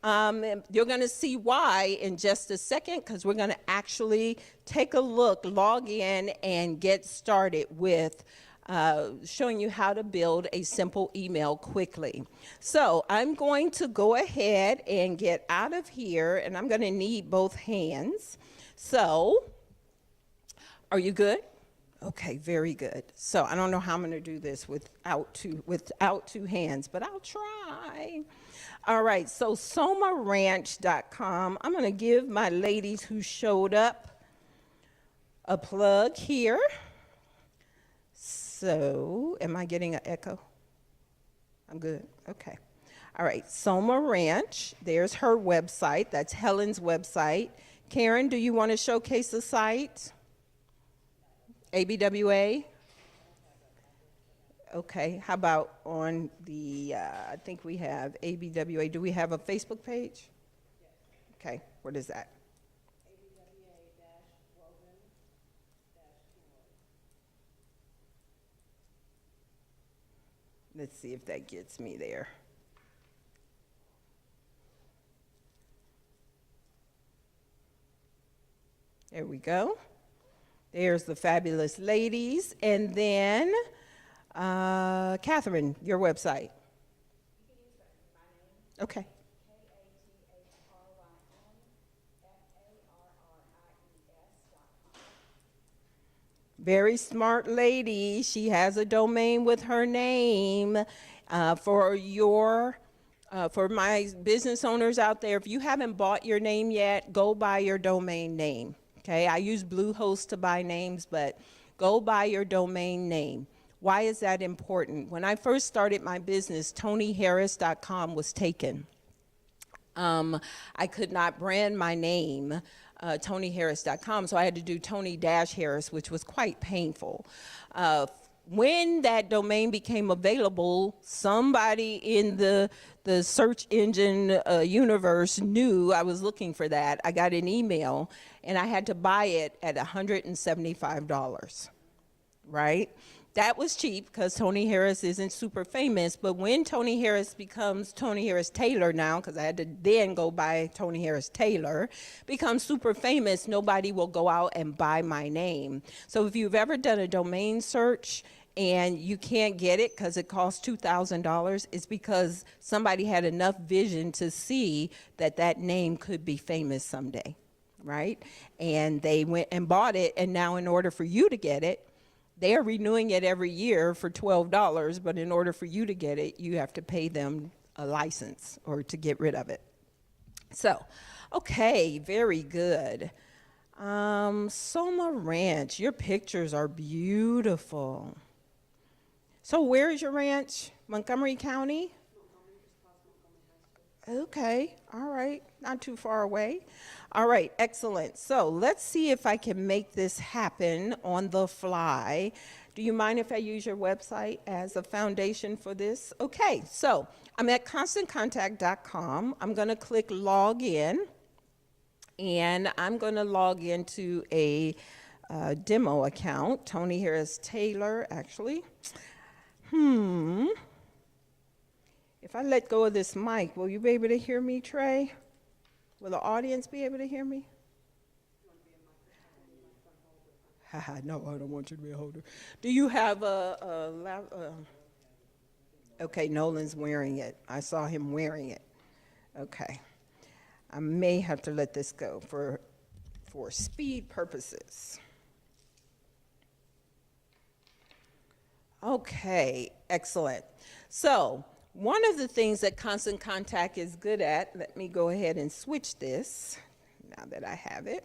You're going to see why in just a second, because we're going to actually take a look, log in, and get started with showing you how to build a simple email quickly. So I'm going to go ahead and get out of here, and I'm going to need both hands. So, are you good? Okay, very good. So I don't know how I'm going to do this without two hands, but I'll try. All right, so somaranch.com. I'm going to give my ladies who showed up a plug here. So, am I getting an echo? I'm good. Okay. All right, Soma Ranch. There's her website. That's Helen's website. Karen, do you want to showcase the site? ABWA? Okay, how about on the, I think we have ABWA. Do we have a Facebook page? Okay, what is that? Let's see if that gets me there. There we go. There's the fabulous ladies. And then, Catherine, your website. Okay. Very smart lady. She has a domain with her name. For my business owners out there, if you haven't bought your name yet, go buy your domain name. Okay, I use Bluehost to buy names, but go buy your domain name. Why is that important? When I first started my business, TonyHarris.com was taken. I could not brand my name, TonyHarris.com, so I had to do Tony-Harris, which was quite painful. When that domain became available, somebody in the search engine universe knew I was looking for that. I got an email, and I had to buy it at $175, right? That was cheap because Tony Harris isn't super famous, but when Tony Harris becomes Tony Harris Taylor now, because I had to then go buy Tony Harris Taylor, becomes super famous, nobody will go out and buy my name. So if you've ever done a domain search and you can't get it because it costs $2,000, it's because somebody had enough vision to see that that name could be famous someday, right? And they went and bought it, and now in order for you to get it, they're renewing it every year for $12, but in order for you to get it, you have to pay them a license or to get rid of it. So, okay, very good. Soma Ranch, your pictures are beautiful. So where is your ranch? Montgomery County? Okay, all right, not too far away. All right, excellent. So let's see if I can make this happen on the fly. Do you mind if I use your website as a foundation for this? Okay, so I'm at constantcontact.com. I'm going to click log in, and I'm going to log into a demo account. Tony Harris Taylor, actually. If I let go of this mic, will you be able to hear me, Trey? Will the audience be able to hear me? Haha, no, I don't want you to be a holder. Do you have okay, Nolan's wearing it. I saw him wearing it. Okay. I may have to let this go for speed purposes. Okay, excellent. So, one of the things that Constant Contact is good at, let me go ahead and switch this now that I have it.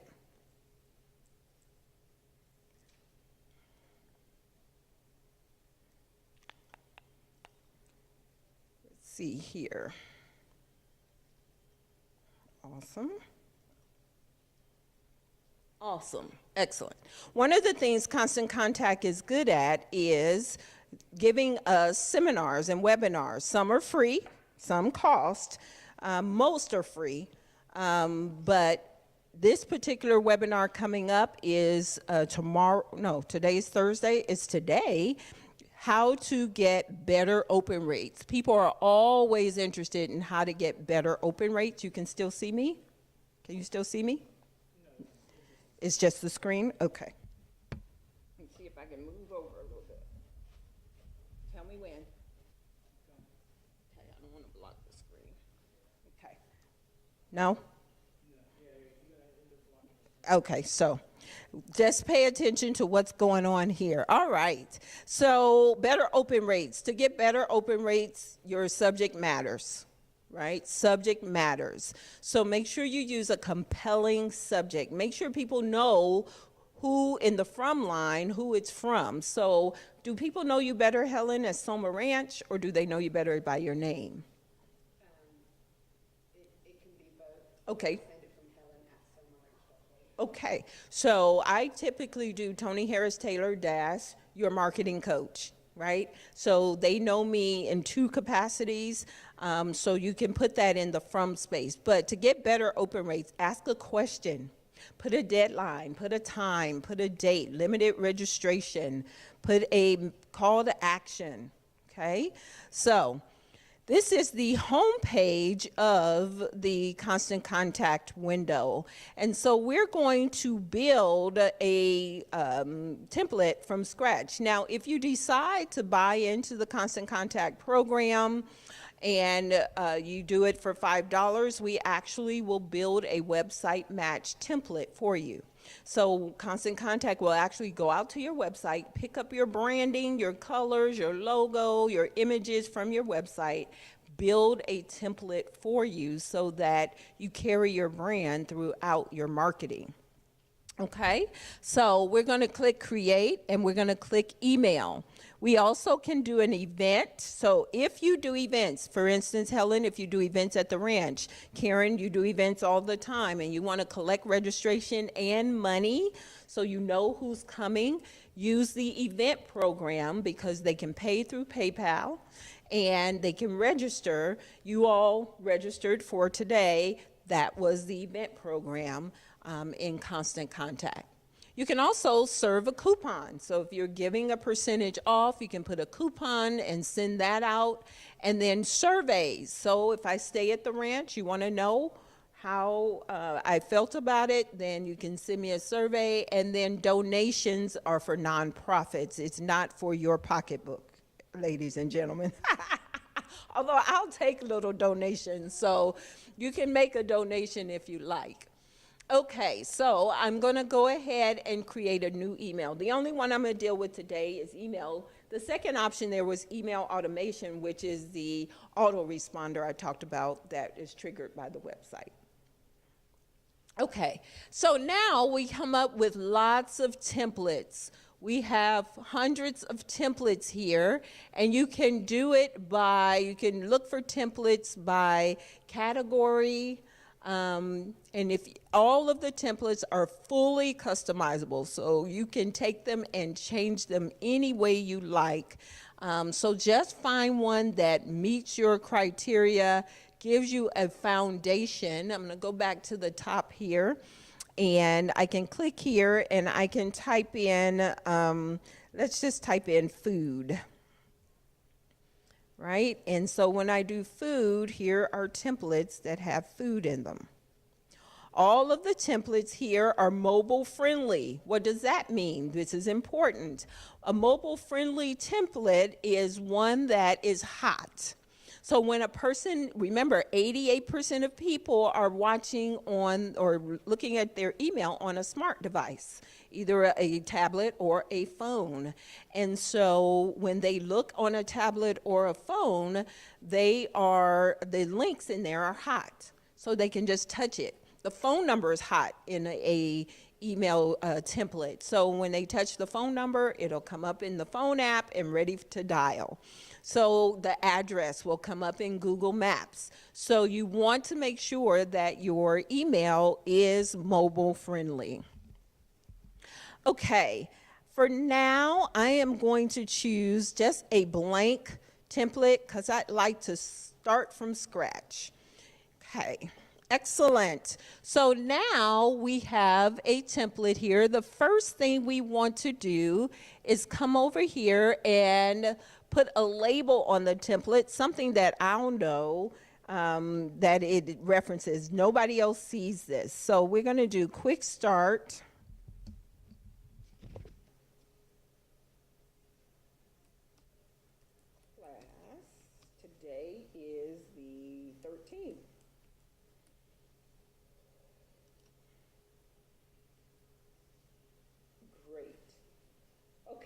Let's see here. Awesome. Awesome. Excellent. One of the things Constant Contact is good at is giving us seminars and webinars. Some are free, some cost, most are free, but this particular webinar coming up is today's Thursday, it's today, how to get better open rates. People are always interested in how to get better open rates. You can still see me? Can you still see me? No. It's just the screen? Okay. Let me see if I can move over a little bit. Tell me when. Okay, I don't want to block the screen. Okay. No? Okay, so just pay attention to what's going on here. All right. So better open rates. To get better open rates, your subject matters, right? Subject matters. So make sure you use a compelling subject. Make sure people know who in the from line, who it's from. So do people know you better, Helen, as Soma Ranch, or do they know you better by your name? It can be both. Okay. Send it from Helen@somaranch.org. Okay, so I typically do Tony Harris Taylor Dash, your marketing coach, right? So they know me in two capacities, so you can put that in the from space. But to get better open rates, ask a question. Put a deadline, put a time, put a date, limited registration, put a call to action, okay? So this is the home page of the Constant Contact window. And so we're going to build a template from scratch. Now, if you decide to buy into the Constant Contact program and you do it for $5, we actually will build a website match template for you. So Constant Contact will actually go out to your website, pick up your branding, your colors, your logo, your images from your website, build a template for you so that you carry your brand throughout your marketing. Okay, so we're going to click create and we're going to click email. We also can do an event. So if you do events, for instance, Helen, if you do events at the ranch, Karen, you do events all the time and you want to collect registration and money so you know who's coming, use the event program because they can pay through PayPal and they can register. You all registered for today. That was the event program in Constant Contact. You can also serve a coupon. So if you're giving a percentage off, you can put a coupon and send that out. And then surveys. So if I stay at the ranch, you want to know how I felt about it, then you can send me a survey. And then donations are for nonprofits. It's not for your pocketbook, ladies and gentlemen. Although I'll take little donations, so you can make a donation if you like. Okay, so I'm going to go ahead and create a new email. The only one I'm going to deal with today is email. The second option there was email automation, which is the autoresponder I talked about that is triggered by the website. Okay, so now we come up with lots of templates. We have hundreds of templates here, and you can do it by, you can look for templates by category, and if all of the templates are fully customizable, so you can take them and change them any way you like. So just find one that meets your criteria, gives you a foundation. I'm going to go back to the top here, and I can click here and I can type in, let's just type in food, right? And so when I do food, here are templates that have food in them. All of the templates here are mobile friendly. What does that mean? This is important. A mobile friendly template is one that is hot. So when a person, remember 88% of people are watching on or looking at their email on a smart device, either a tablet or a phone. And so when they look on a tablet or a phone, the links in there are hot. So they can just touch it. The phone number is hot in a email template. So when they touch the phone number, it'll come up in the phone app and ready to dial. So the address will come up in Google Maps. So you want to make sure that your email is mobile friendly. Okay, for now, I am going to choose just a blank template because I'd like to start from scratch. Okay. Excellent. So now we have a template here. The first thing we want to do is come over here and put a label on the template, something that I'll know that it references. Nobody else sees this. So we're going to do quick start. Class, today is the 13th.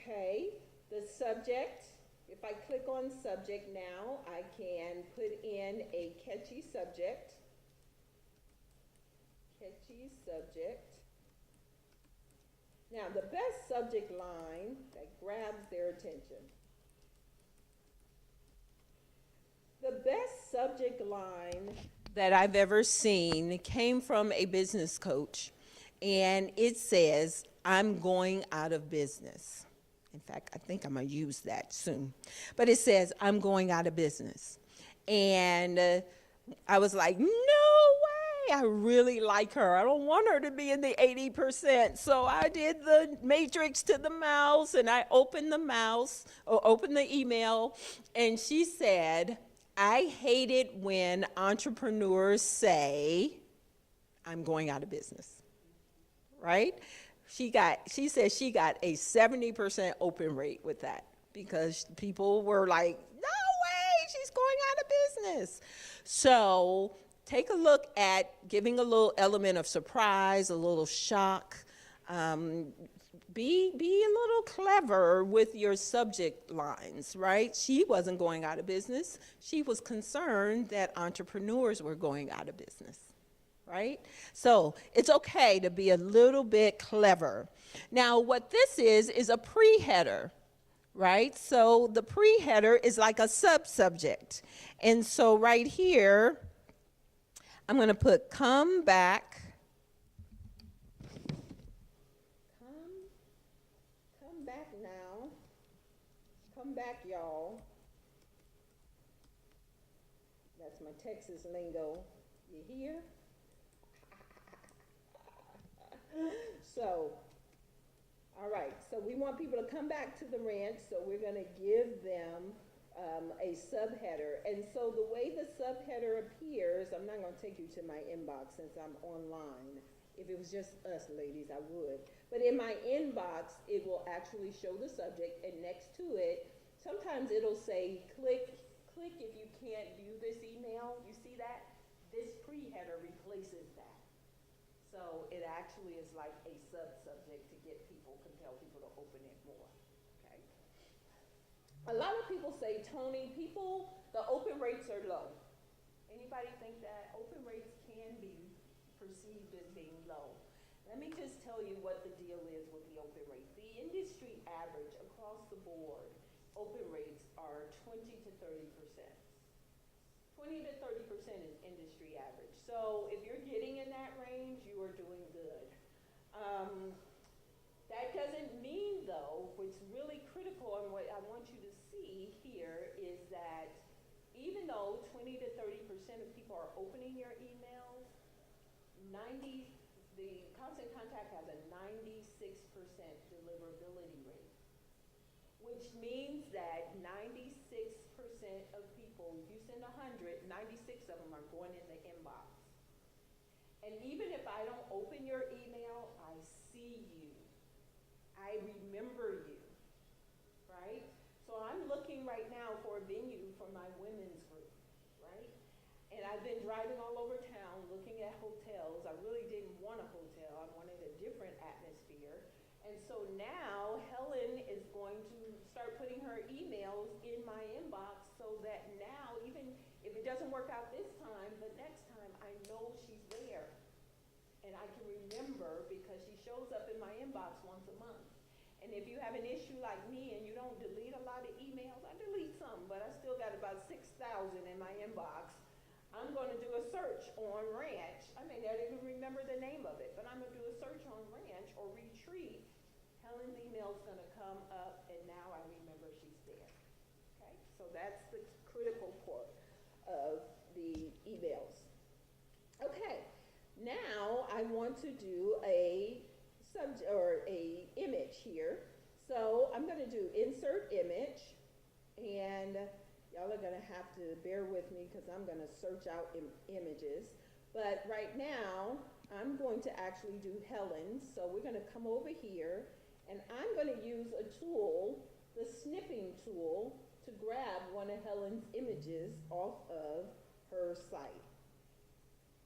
Okay, the subject, if I click on subject now, I can put in a catchy subject. Catchy subject. Now, the best subject line that grabs their attention. The best subject line that I've ever seen came from a business coach, and it says, "I'm going out of business." In fact, I think I'm going to use that soon. But it says, "I'm going out of business." And I was like, no way. I really like her. I don't want her to be in the 80%. So I did the matrix to the mouse, and I opened the email, and she said, "I hate it when entrepreneurs say, 'I'm going out of business.'" Right? She said she got a 70% open rate with that because people were like, "No way, she's going out of business." So take a look at giving a little element of surprise, a little shock. Be a little clever with your subject lines, right? She wasn't going out of business. She was concerned that entrepreneurs were going out of business. Right? So it's okay to be a little bit clever. Now, what this is a pre-header, right? So the pre-header is like a sub-subject. And so right here, I'm going to put "come back." Come back now. Come back, y'all. That's my Texas lingo. You hear? So, all right, so we want people to come back to the ranch, so we're going to give them a subheader. And so the way the subheader appears, I'm not going to take you to my inbox since I'm online. If it was just us ladies, I would. But in my inbox, it will actually show the subject, and next to it, sometimes it'll say, click if you can't view this email. You see that? This pre-header replaces that. So it actually is like a sub-subject to compel people to open it more, okay? A lot of people say, "Tony, the open rates are low." Anybody think that open rates can be perceived as being low. Let me just tell you what the deal is with the open rate. The industry average across the board, open rates are 20 to 30%. 20 to 30% is industry average. So if you're getting in that range, you are doing good. That doesn't mean, though, what's really critical and what I want you to see here is that even though 20 to 30% of people are opening your emails, the Constant Contact has a 96% deliverability rate, which means that 96% of people, if you send 100, 96 of them are going in the inbox. And even if I don't open your email, I see you. I remember you, right? So I'm looking right now for a venue for my women's group, right? And I've been driving all over town looking at hotels. I really didn't want a hotel. I wanted a different atmosphere. And so now Helen is going to start putting her emails in my inbox so that now, even if it doesn't work out this time, but next time I know she's there. And I can remember because she shows up in my inbox once a month. And if you have an issue like me and you don't delete a lot of emails, I delete some, but I still got about 6,000 in my inbox. I'm going to do a search on Ranch. I may not even remember the name of it, but I'm going to do a search on Ranch or Retreat. Helen's email is going to come up, and now I remember she's there. Okay, so that's the critical part of the emails. Okay, now I want to do a subject or a image here. So I'm going to do insert image, and y'all are going to have to bear with me because I'm going to search out images. But right now, I'm going to actually do Helen's. So we're going to come over here, and I'm going to use a tool, the snipping tool, to grab one of Helen's images off of her site.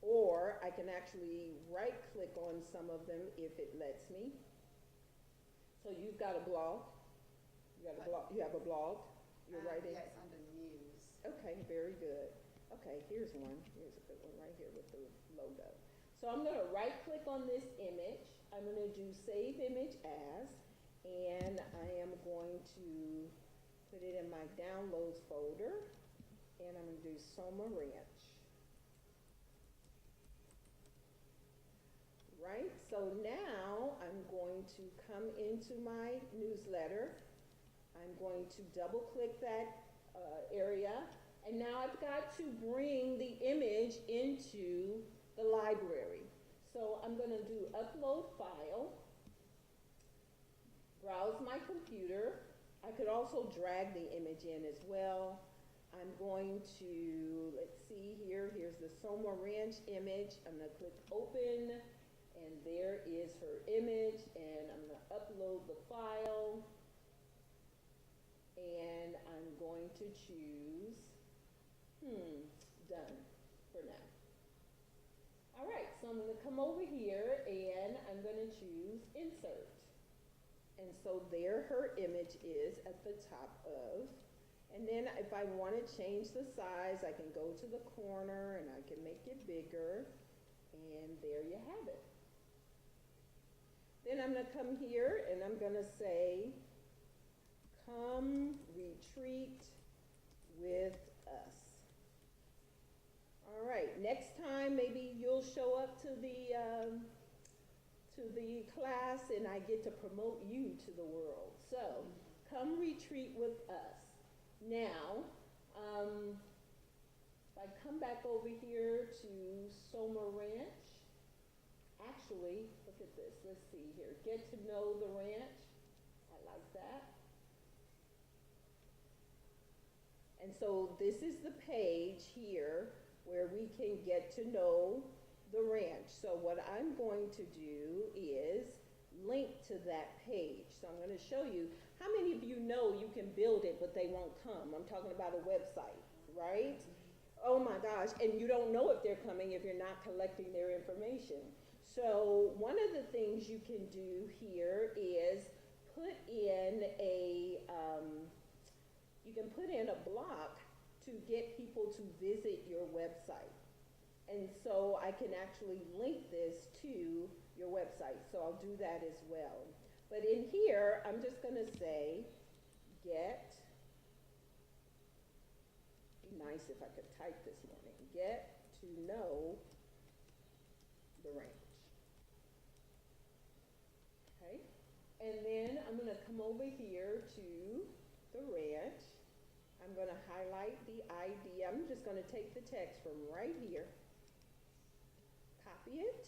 Or I can actually right-click on some of them if it lets me. So you've got a blog. You have a blog. You're writing. Yes, under news. Okay, very good. Okay, here's one. Here's a good one right here with the logo. So I'm going to right-click on this image. I'm going to do Save Image As, and I am going to put it in my Downloads folder, and I'm going to do Soma Ranch. Right, so now I'm going to come into my newsletter. I'm going to double click that area, and now I've got to bring the image into the library. So I'm going to do Upload File, browse my computer. I could also drag the image in as well. I'm going to, let's see here, here's the Soma Ranch image. I'm going to click Open. And there is her image, and I'm going to upload the file, and I'm going to choose, done for now. All right, so I'm going to come over here, and I'm going to choose Insert. And so there her image is at the top of, and then if I want to change the size, I can go to the corner, and I can make it bigger, and there you have it. Then I'm going to come here and I'm going to say, come retreat with us. All right, next time maybe you'll show up to the class and I get to promote you to the world. So come retreat with us. Now, if I come back over here to Soma Ranch, actually, look at this. Let's see here. Get to know the ranch. I like that. And so this is the page here where we can get to know the ranch. So what I'm going to do is link to that page. So I'm going to show you. How many of you know you can build it, but they won't come? I'm talking about a website, right? Oh my gosh. And you don't know if they're coming if you're not collecting their information. So one of the things you can do here is put in a block to get people to visit your website. And so I can actually link this to your website. So I'll do that as well. But in here, I'm just going to say, get, be nice if I could type this morning, get to know the ranch. Okay? And then I'm going to come over here to the ranch. I'm going to highlight the ID. I'm just going to take the text from right here, copy it.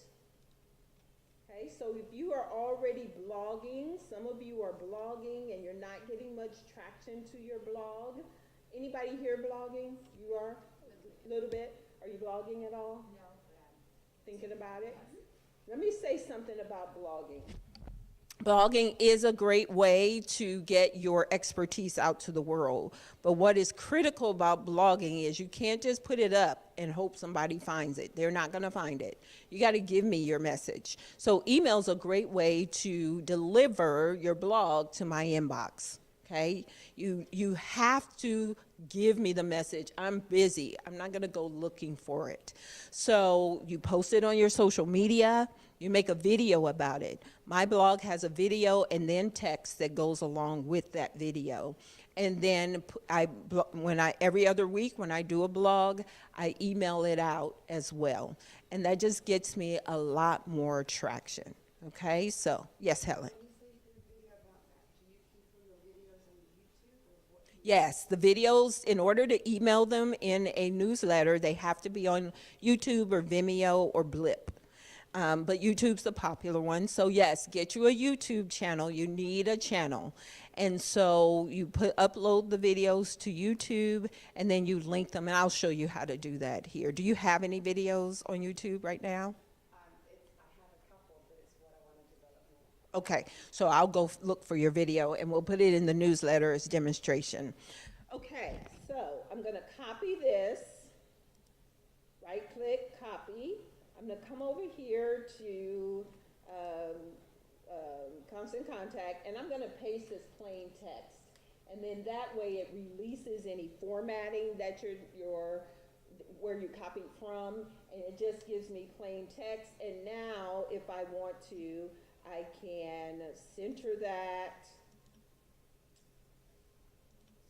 Okay, so if you are already blogging, some of you are blogging and you're not getting much traction to your blog. Anybody here blogging? You are? A little bit? Are you blogging at all? No, but I'm Thinking about it? Let me say something about blogging. Blogging is a great way to get your expertise out to the world. But what is critical about blogging is you can't just put it up and hope somebody finds it. They're not going to find it. You got to give me your message. So email is a great way to deliver your blog to my inbox. Okay? You have to give me the message. I'm busy. I'm not going to go looking for it. So you post it on your social media. You make a video about it. My blog has a video and then text that goes along with that video. And then every other week when I do a blog, I email it out as well. And that just gets me a lot more traction. Okay, so yes, Helen. Yes, the videos, in order to email them in a newsletter, they have to be on YouTube or Vimeo or Blip. But YouTube's the popular one. So yes, get you a YouTube channel. You need a channel. And so you upload the videos to YouTube and then you link them. And I'll show you how to do that here. Do you have any videos on YouTube right now? Okay, so I'll go look for your video and we'll put it in the newsletter as demonstration. Okay, so I'm gonna copy this, right click, copy. I'm gonna come over here to constant contact and I'm gonna paste this plain text. And then that way it releases any formatting that where you copied from, and it just gives me plain text. And now if I want to, I can center that.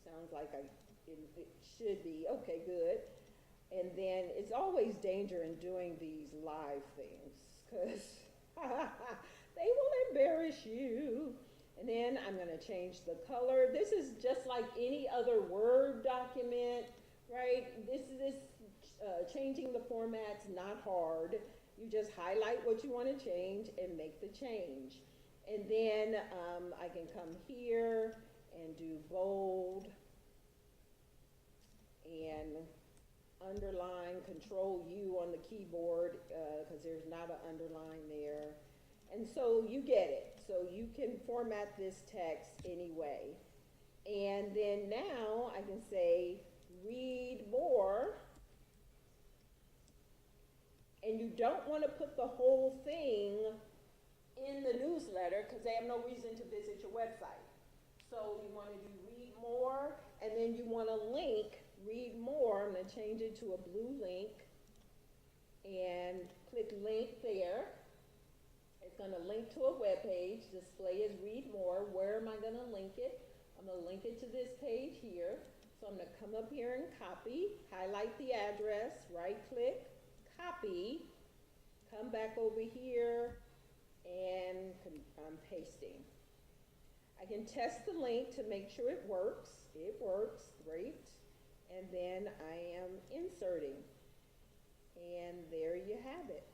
Sounds like it should be. Okay, good. And then it's always danger in doing these live things because they will embarrass you. And then I'm going to change the color. This is just like any other Word document, right? This changing the format's not hard. You just highlight what you want to change and make the change. And then I can come here and do bold and underline, Control U on the keyboard because there's not an underline there. And so you get it. So you can format this text anyway. And then now I can say read more. And you don't want to put the whole thing in the newsletter because they have no reason to visit your website. So you want to do read more, and then you want to link read more. I'm going to change it to a blue link and click link there. It's going to link to a web page. Display as read more. Where am I going to link it? I'm going to link it to this page here. So I'm going to come up here and copy, highlight the address, right click, copy, come back over here, and I'm pasting. I can test the link to make sure it works. It works, great. And then I am inserting. And there you have it.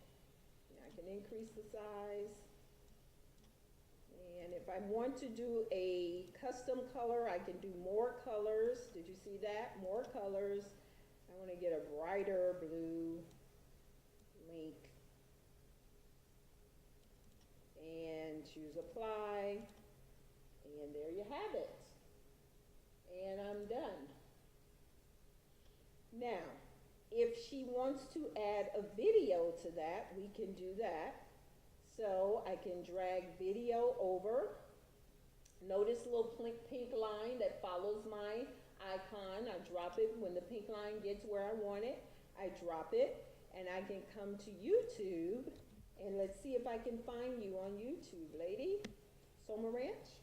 I can increase the size. And if I want to do a custom color, I can do more colors. Did you see that? More colors. I want to get a brighter blue link. And choose apply. And there you have it. And I'm done. Now, if she wants to add a video to that, we can do that. So I can drag video over. Notice the little pink line that follows my icon. I drop it when the pink line gets where I want it. I drop it, and I can come to YouTube And let's see if I can find you on YouTube, lady. Soma Ranch?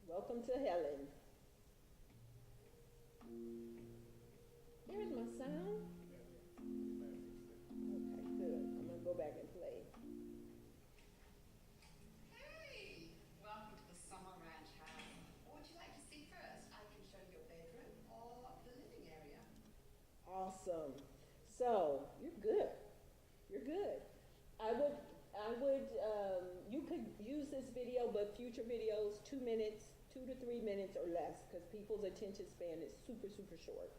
Welcome to Helen. Here's my sound. Okay, good. I'm gonna go back and play. Hey, welcome to the Summer Ranch house. What would you like to see first? I can show you a bedroom or the living area. Awesome. So, you're good. You're good. You could use this video, but future videos, 2 minutes, 2 to 3 minutes or less, because people's attention span is super, super short.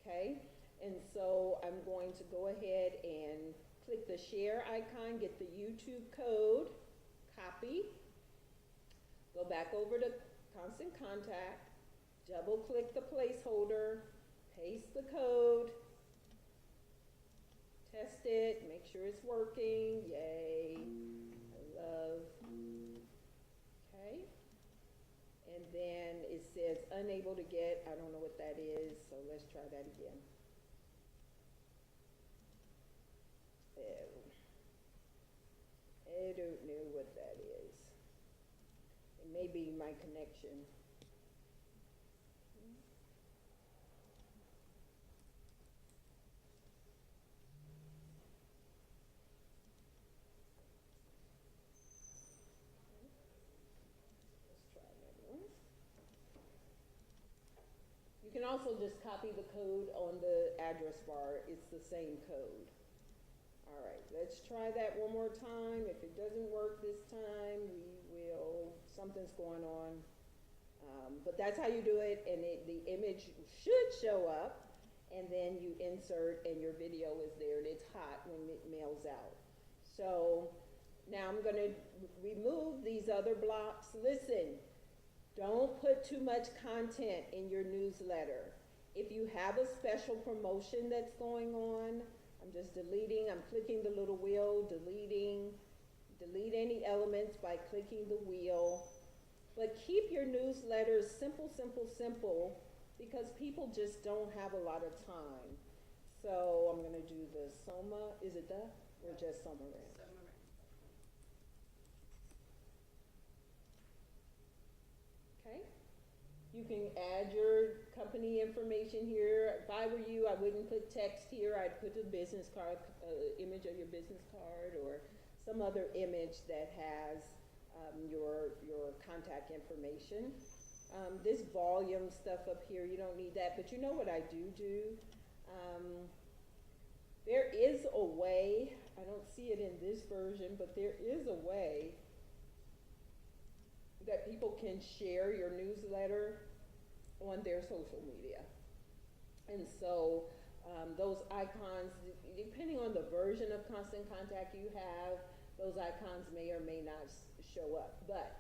Okay? And so I'm going to go ahead and click the share icon, get the YouTube code, copy, go back over to Constant Contact, double click the placeholder, paste the code, test it, make sure it's working, yay, I love, okay. And then it says unable to get, I don't know what that is, so let's try that again. I don't know what that is. It may be my connection. Let's try another one. You can also just copy the code on the address bar. It's the same code. All right, let's try that one more time. If it doesn't work this time, something's going on. But that's how you do it, and the image should show up, and then you insert, and your video is there, and it's hot when it mails out. So now I'm gonna remove these other blocks. Listen, don't put too much content in your newsletter. If you have a special promotion that's going on, I'm just deleting, I'm clicking the little wheel, delete any elements by clicking the wheel. But keep your newsletters simple, simple, simple, because people just don't have a lot of time. So I'm gonna do the Soma, is it the, or just Soma Ranch? Okay. You can add your company information here. If I were you, I wouldn't put text here. I'd put a business card, image of your business card, or some other image that has your contact information. This volume stuff up here, you don't need that, but you know what I do? There is a way, I don't see it in this version, but there is a way that people can share your newsletter on their social media. And so those icons, depending on the version of Constant Contact you have, those icons may or may not show up. But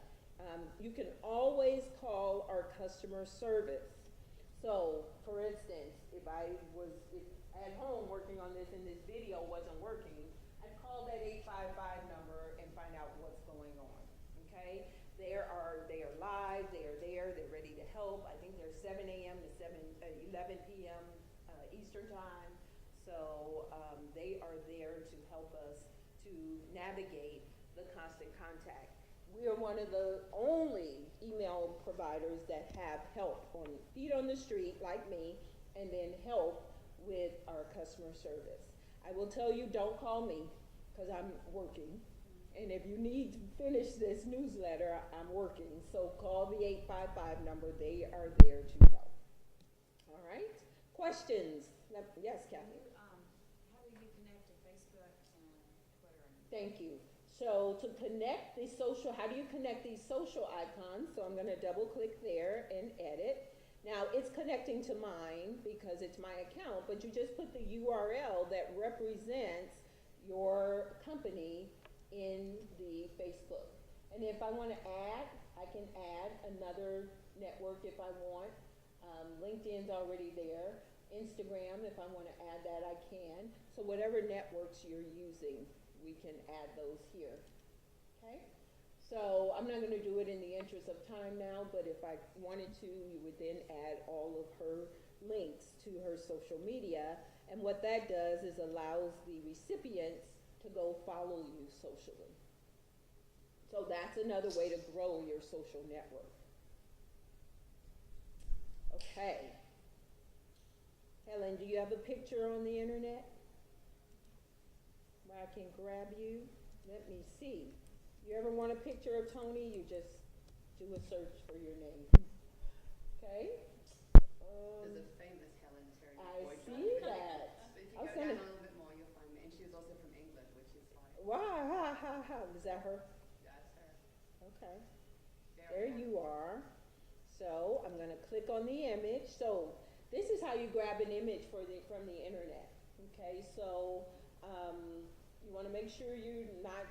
you can always call our customer service. So, for instance, if I was at home working on this and this video wasn't working, I'd call that 855 number and find out what's going on, okay? They are live, they're there, they're ready to help. I think they're 7 a.m. to 11 p.m. Eastern time. So they are there to help us to navigate the Constant Contact. We are one of the only email providers that have help on feet on the street, like me, and then help with our customer service. I will tell you, don't call me, because I'm working. And if you need to finish this newsletter, I'm working. So call the 855 number. They are there to help. All right? Questions? Yes, Kathy? How do you connect to Facebook and Twitter? Thank you. So to connect the social, how do you connect these social icons? So I'm going to double click there and edit. Now it's connecting to mine because it's my account, but you just put the URL that represents your company in the Facebook. And if I want to add, I can add another network if I want. LinkedIn's already there. Instagram, if I want to add that, I can. So whatever networks you're using, we can add those here. Okay? So I'm not gonna do it in the interest of time now, but if I wanted to, you would then add all of her links to her social media. And what that does is allows the recipients to go follow you socially. So that's another way to grow your social network. Okay. Helen, do you have a picture on the internet where I can grab you? Let me see. You ever want a picture of Tony? You just do a search for your name. Okay? There's a famous Helen Terry. I see that. So if you I was go down gonna- a little bit more, you'll find me. And she was also from England, which is like, Wow, ha. Is that her? that's her. Okay. Very There you are. So I'm gonna click on the image. So this is how you grab an image from the internet. Okay, so you wanna make sure you're not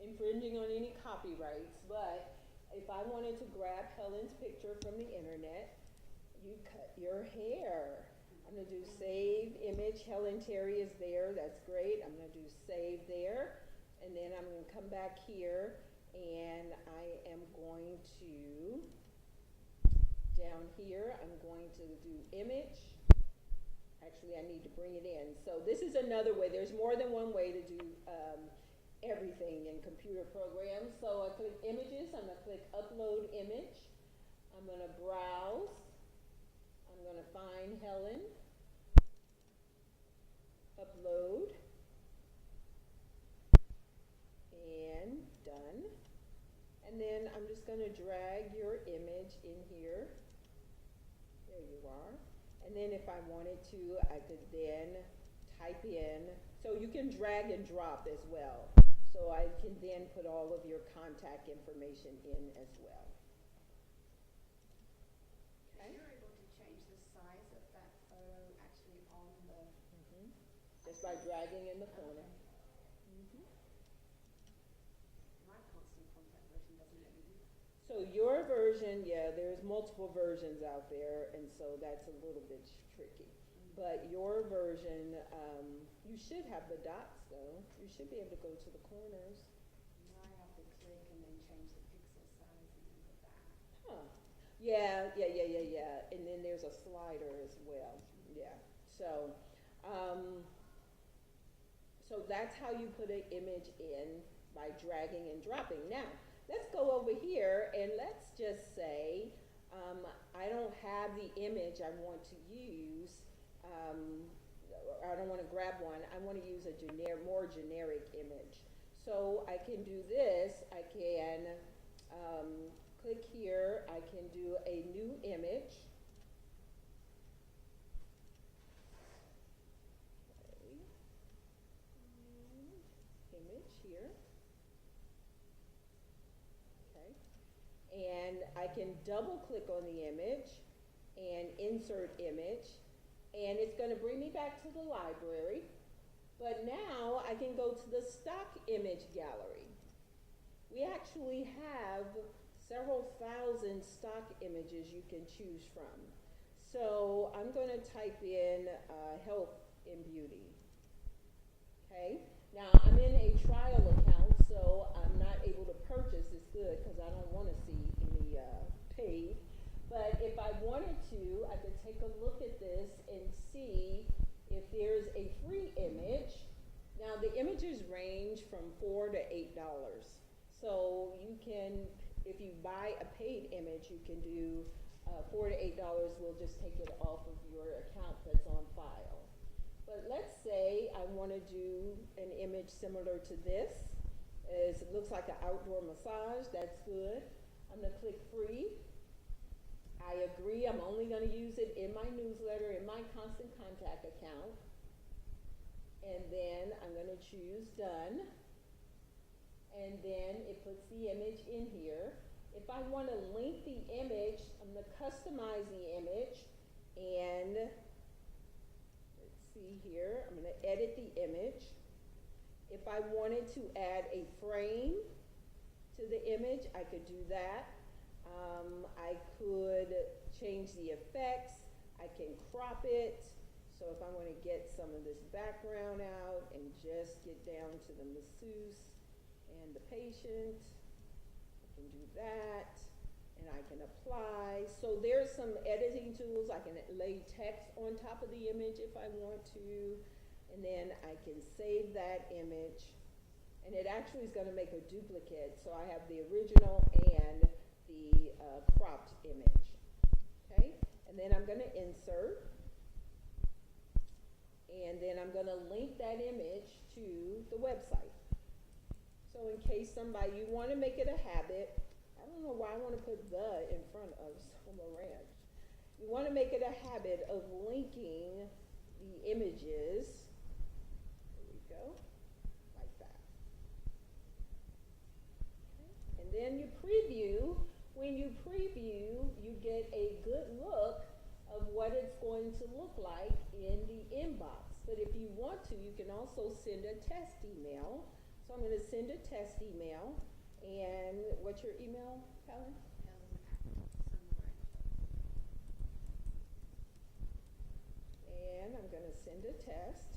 infringing on any copyrights, but if I wanted to grab Helen's picture from the internet, you cut your hair. I'm gonna do save image. Helen Terry is there. That's great. I'm gonna do save there. And then I'm gonna come back here and I am going to, down here, I'm going to do image. Actually, I need to bring it in. So this is another way. There's more than one way to do everything in computer programs. So I click images. I'm gonna click upload image. I'm gonna browse. I'm gonna find Helen. Upload. And done. And then I'm just gonna drag your image in here. There you are. And then if I wanted to, I could then type in, so you can drag and drop as well. So I can then put all of your contact information in as well. And you're able to change the size of that photo actually on the. Just by dragging in the corner. My constant contact version doesn't let me do that. So your version, yeah, there's multiple versions out there, and so that's a little bit tricky. But your version, you should have the dots though. You should be able to go to the corners. Now I have to click and then change the pixel size and then go back. Huh. Yeah. And then there's a slider as well. Yeah. So, so that's how you put an image in by dragging and dropping. Now, let's go over here and let's just say I don't have the image I want to use. I don't want to grab one. I want to use a more generic image. So I can do this. I can click here. I can do a new image. Image here. Okay. And I can double click on the image and insert image. And it's going to bring me back to the library. But now I can go to the stock image gallery. We actually have several thousand stock images you can choose from. So I'm going to type in health and beauty. Okay. Now I'm in a trial account, so I'm not able to purchase. It's good because I don't want to see any paid. But if I wanted to, I could take a look at this and see if there's a free image. Now the images range from $4 to $8. So you can, if you buy a paid image, you can do $4 to $8. We'll just take it off of your account that's on file. But let's say I want to do an image similar to this. It looks like an outdoor massage. That's good. I'm going to click free. I agree. I'm only going to use it in my newsletter, in my constant contact account. And then I'm going to choose done. And then it puts the image in here. If I want to link the image, I'm going to customize the image. And let's see here. I'm going to edit the image. If I wanted to add a frame to the image, I could do that. I could change the effects. I can crop it. So if I want to get some of this background out and just get down to the masseuse and the patient, can do that, and I can apply. So there's some editing tools. I can lay text on top of the image if I want to, and then I can save that image. And it actually is going to make a duplicate, so I have the original and the cropped image. Okay, and then I'm going to insert, and then I'm going to link that image to the website. So in case somebody, you want to make it a habit. I don't know why I want to put the in front of Summer Ranch. You want to make it a habit of linking the images. There we go, like that. Okay. And then you preview. When you preview, you get a good look of what it's going to look like in the inbox. But if you want to, you can also send a test email. So I'm going to send a test email. And what's your email, Helen? And I'm going to send a test.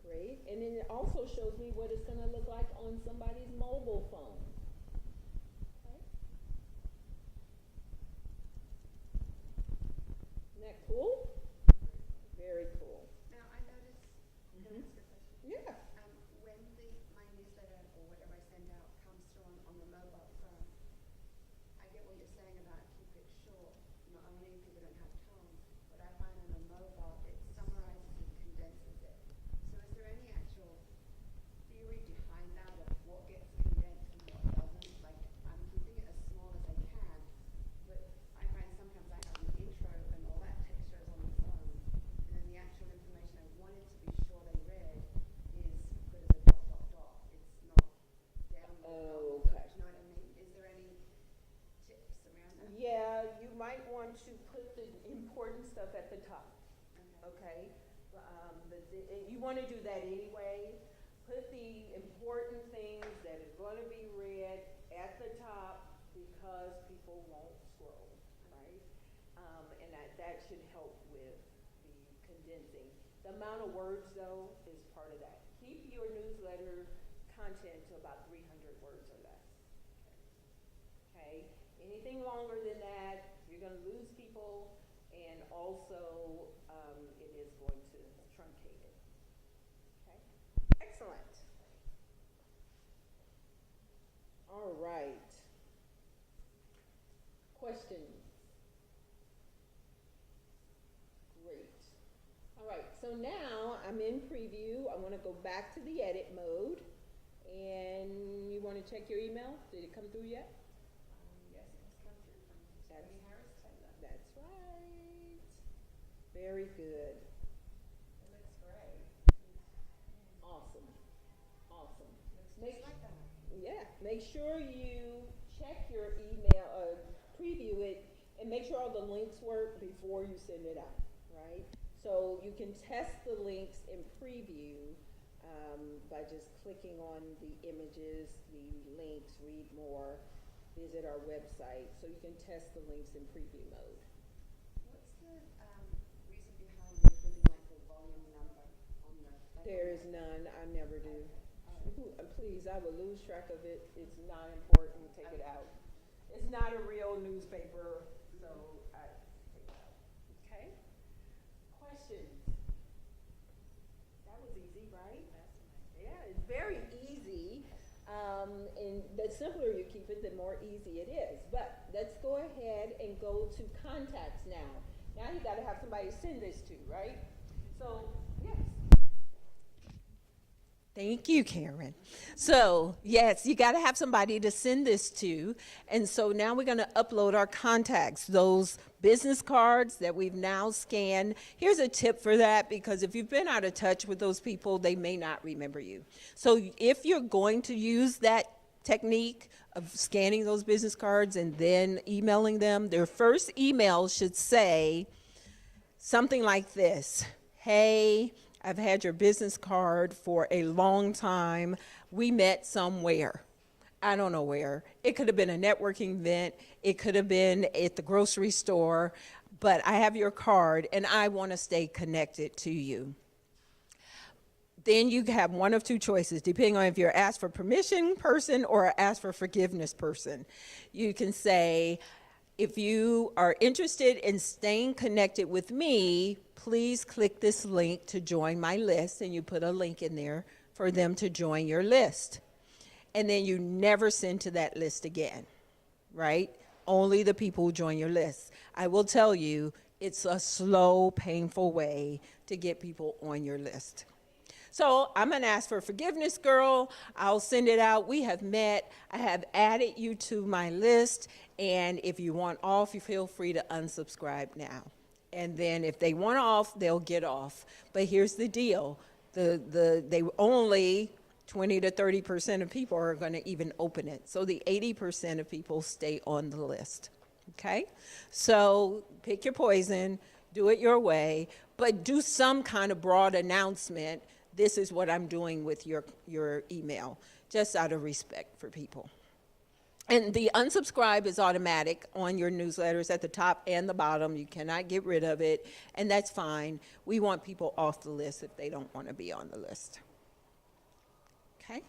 Great. And then it also shows me what it's going to look like on somebody's mobile phone. Okay. Isn't that cool? Very cool. Now, I noticed, can I ask a question? Yeah. When my newsletter or whatever I send out comes through on the mobile phone, I get what you're saying about keep it short, not only if people don't have time, but I find on a mobile it summarizes and condenses it. So is there any actual theory behind that of what gets condensed and what doesn't? Like, I'm keeping it as small as I can, but I find sometimes I have an intro and all that text shows on the phone, and then the actual information I wanted to be sure they read is put as a dot, dot, dot. It's not download. Oh, Do okay. you know what I mean? Is there any tips around that? Yeah, you might want to put the important stuff at the top. Okay? You want to do that anyway. Put the important things that are going to be read at the top because people won't scroll, right? And that should help with the condensing. The amount of words, though, is part of that. Keep your newsletter content to about 300 words or less. Okay? Anything longer than that, you're going to lose people, and also it is going to truncate it. Okay? Excellent. All right. Questions? Great. All right, so now I'm in preview. I want to go back to the edit mode. And you want to check your email? Did it come through yet? Yes, it has come through from That's- Tony Harris Taylor. That's right. Very good. It looks great. Awesome. Awesome. Looks Make- just like that. Yeah, make sure you check your email, preview it, and make sure all the links work before you send it out, right? So you can test the links in preview by just clicking on the images, the links, read more, visit our website. So you can test the links in preview mode. What's the reason behind putting like the volume number on the? There is none, I never do. Please, I will lose track of it. It's not important, take it out. It's not a real newspaper, so I take it out. Okay? Questions? That was easy, right? Yeah, it's very easy. And the simpler you keep it, the more easy it is. But let's go ahead and go to contacts now. Now you gotta have somebody to send this to, right? So, yes. Thank you, Karen. So, yes, you got to have somebody to send this to. And so now we're going to upload our contacts, those business cards that we've now scanned. Here's a tip for that, because if you've been out of touch with those people, they may not remember you. So if you're going to use that technique of scanning those business cards and then emailing them, their first email should say something like this: "Hey, I've had your business card for a long time. We met somewhere." I don't know where. It could have been a networking event. It could have been at the grocery store. But I have your card, and I want to stay connected to you. then you have one of two choices, depending on if you're asked for permission person or asked for forgiveness person. You can say, if you are interested in staying connected with me, please click this link to join my list, and you put a link in there for them to join your list. And then you never send to that list again, right? Only the people who join your list. I will tell you, it's a slow, painful way to get people on your list. So I'm going to ask for forgiveness, girl. I'll send it out. We have met. I have added you to my list. And if you want off, you feel free to unsubscribe now. And then if they want off, they'll get off. But here's the deal. They only 20 to 30% of people are going to even open it. So the 80% of people stay on the list. Okay? So pick your poison, do it your way, but do some kind of broad announcement. This is what I'm doing with your email, just out of respect for people. And the unsubscribe is automatic on your newsletters at the top and the bottom. You cannot get rid of it, and that's fine. We want people off the list if they don't want to be on the list. Okay?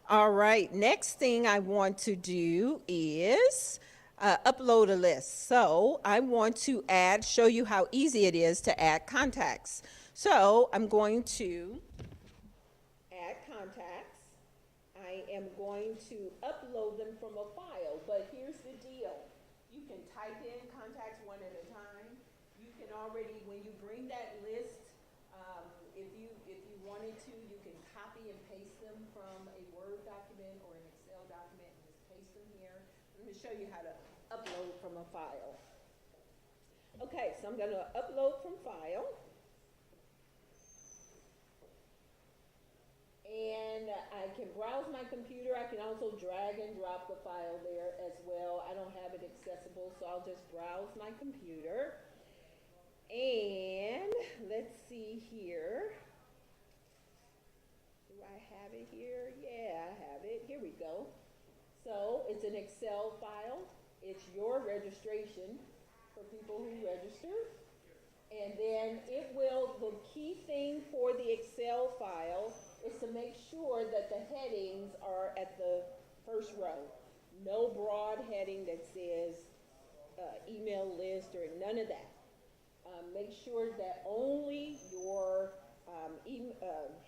All right, next thing I want to do is upload a list. So I want to show you how easy it is to add contacts. So I'm going to add contacts. I am going to upload them from a file, but here's the deal. You can type in contacts one at a time. You can already, when you bring that list, if you wanted to, you can copy and paste them from a Word document or an Excel document and just paste them here. Let me show you how to upload from a file. Okay, so I'm going to upload from file. And I can browse my computer. I can also drag and drop the file there as well. I don't have it accessible, so I'll just browse my computer. And let's see here. Do I have it here? Yeah, I have it. Here we go. So it's an Excel file. It's your registration for people who register. And then it will, the key thing for the Excel file is to make sure that the headings are at the first row. No broad heading that says email list or none of that. Make sure that only your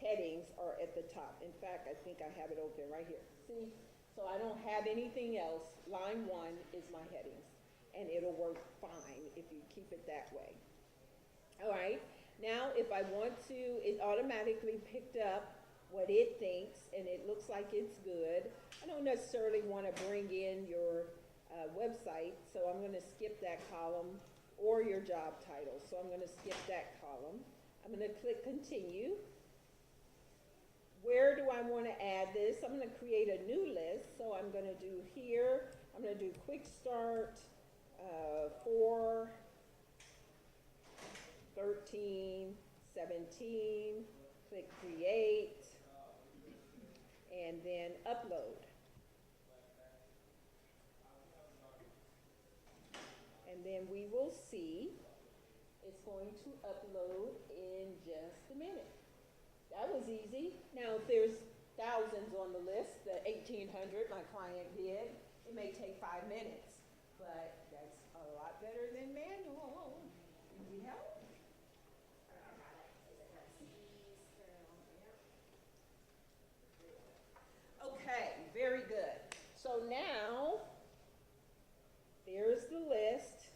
headings are at the top. In fact, I think I have it open right here. See? So I don't have anything else. Line 1 is my headings. And it'll work fine if you keep it that way. All right, now if I want to, it automatically picked up what it thinks, and it looks like it's good. I don't necessarily want to bring in your website, so I'm going to skip that column, or your job title. So I'm going to skip that column. I'm going to click continue. Where do I want to add this? I'm going to create a new list, so I'm going to do here, I'm going to do quick start for 13, 17, click create, and then upload. And then we will see it's going to upload in just a minute. That was easy. Now, if there's thousands on the list, the 1,800 my client did, it may take 5 minutes, but that's a lot better than manual. Need help? Okay, very good. So now, there's the list,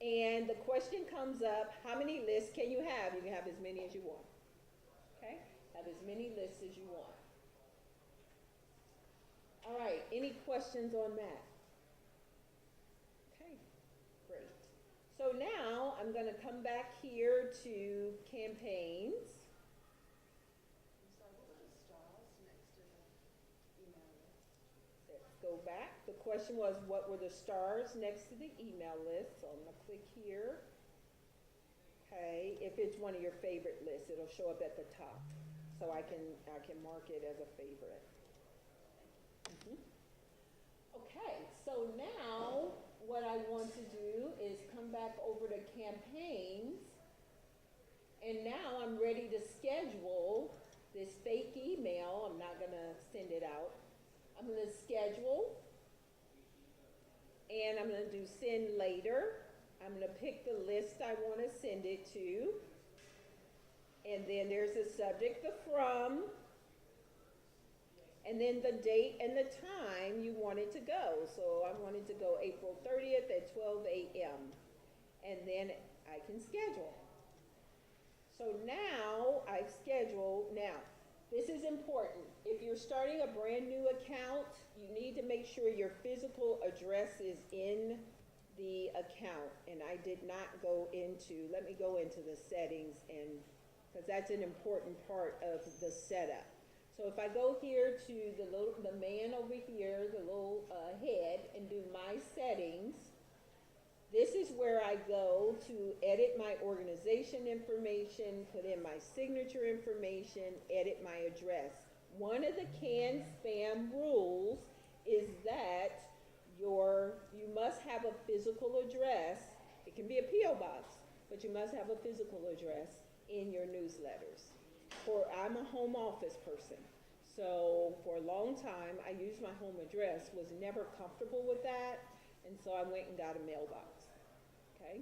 and the question comes up, how many lists can you have? You can have as many as you want. Okay? Have as many lists as you want. All right, any questions on that? Okay, great. So now, I'm going to come back here to campaigns. Let's go back. The question was, what were the stars next to the email list? So I'm going to click here. Okay, if it's one of your favorite lists, it'll show up at the top. So I can mark it as a favorite. Okay, so now what I want to do is come back over to campaigns, And now I'm ready to schedule this fake email. I'm not gonna send it out. I'm gonna schedule, and I'm gonna do send later. I'm gonna pick the list I wanna send it to. And then there's a subject, the from, and then the date and the time you want it to go. So I want it to go April 30th at 12 a.m. And then I can schedule. So now I've scheduled. Now, this is important. If you're starting a brand new account, you need to make sure your physical address is in the account. And I did not go into, let me go into the settings, and because that's an important part of the setup. So if I go here to the man over here, the little head, and do my settings, this is where I go to edit my organization information, put in my signature information, edit my address. One of the canned spam rules is that you must have a physical address. It can be a P.O. box, but you must have a physical address in your newsletters. I'm a home office person. So for a long time, I used my home address, was never comfortable with that, and so I went and got a mailbox. Okay?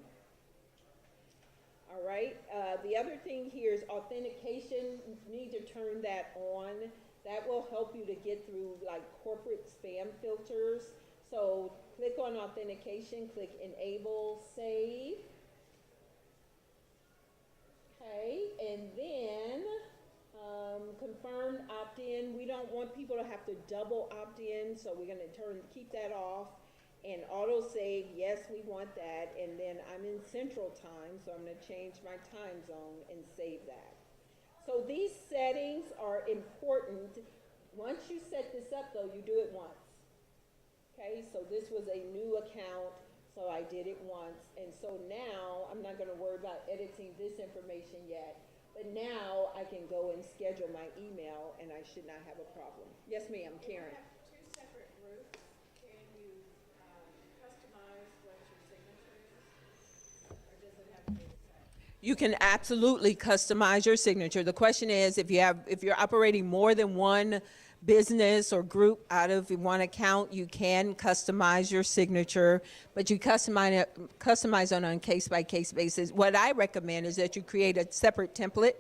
All right. The other thing here is authentication. You need to turn that on. That will help you to get through like corporate spam filters. So click on authentication, click enable, save. Okay, and then confirmed opt-in. We don't want people to have to double opt-in, so we're going to keep that off. And auto save, yes, we want that. And then I'm in Central Time, so I'm going to change my time zone and save that. So these settings are important. Once you set this up, though, you do it once. Okay, so this was a new account, so I did it once. And so now I'm not going to worry about editing this information yet. But now I can go and schedule my email, and I should not have a problem. Yes, ma'am, Karen. If you have two separate groups, can you customize what your signature is? Or does it have to be the same? You can absolutely customize your signature. The question is, if you're operating more than one business or group out of one account, you can customize your signature, but you customize on a case-by-case basis. What I recommend is that you create a separate template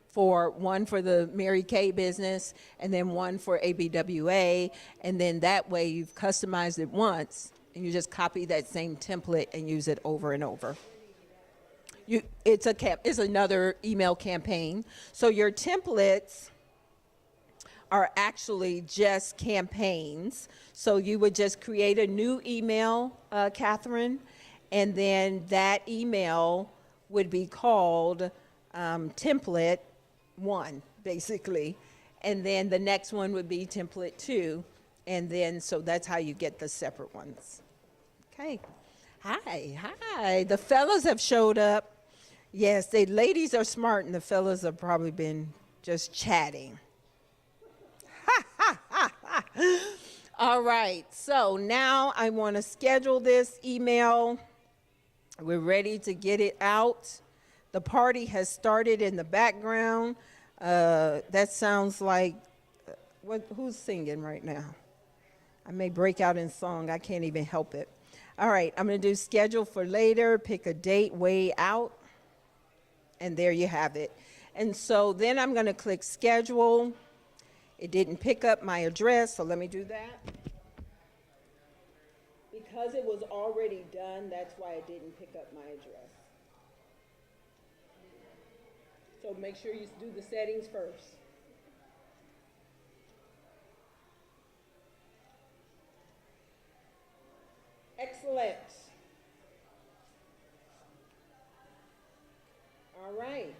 for one for the Mary Kay business and then one for ABWA, and then that way you've customized it once and you just copy that same template and use it over and over. It's another email campaign. So your templates are actually just campaigns. So you would just create a new email, Catherine, and then that email would be called template 1, basically. And then the next one would be template 2. And then, so that's how you get the separate ones. Okay. Hi. The fellas have showed up. Yes, the ladies are smart and the fellas have probably been just chatting. All right, so now I want to schedule this email. We're ready to get it out. The party has started in the background. That sounds like, who's singing right now? I may break out in song. I can't even help it. All right, I'm going to do schedule for later, pick a date way out, and there you have it. And so then I'm going to click schedule. It didn't pick up my address, so let me do that. Because it was already done, that's why it didn't pick up my address. So make sure you do the settings first. Excellent. All right.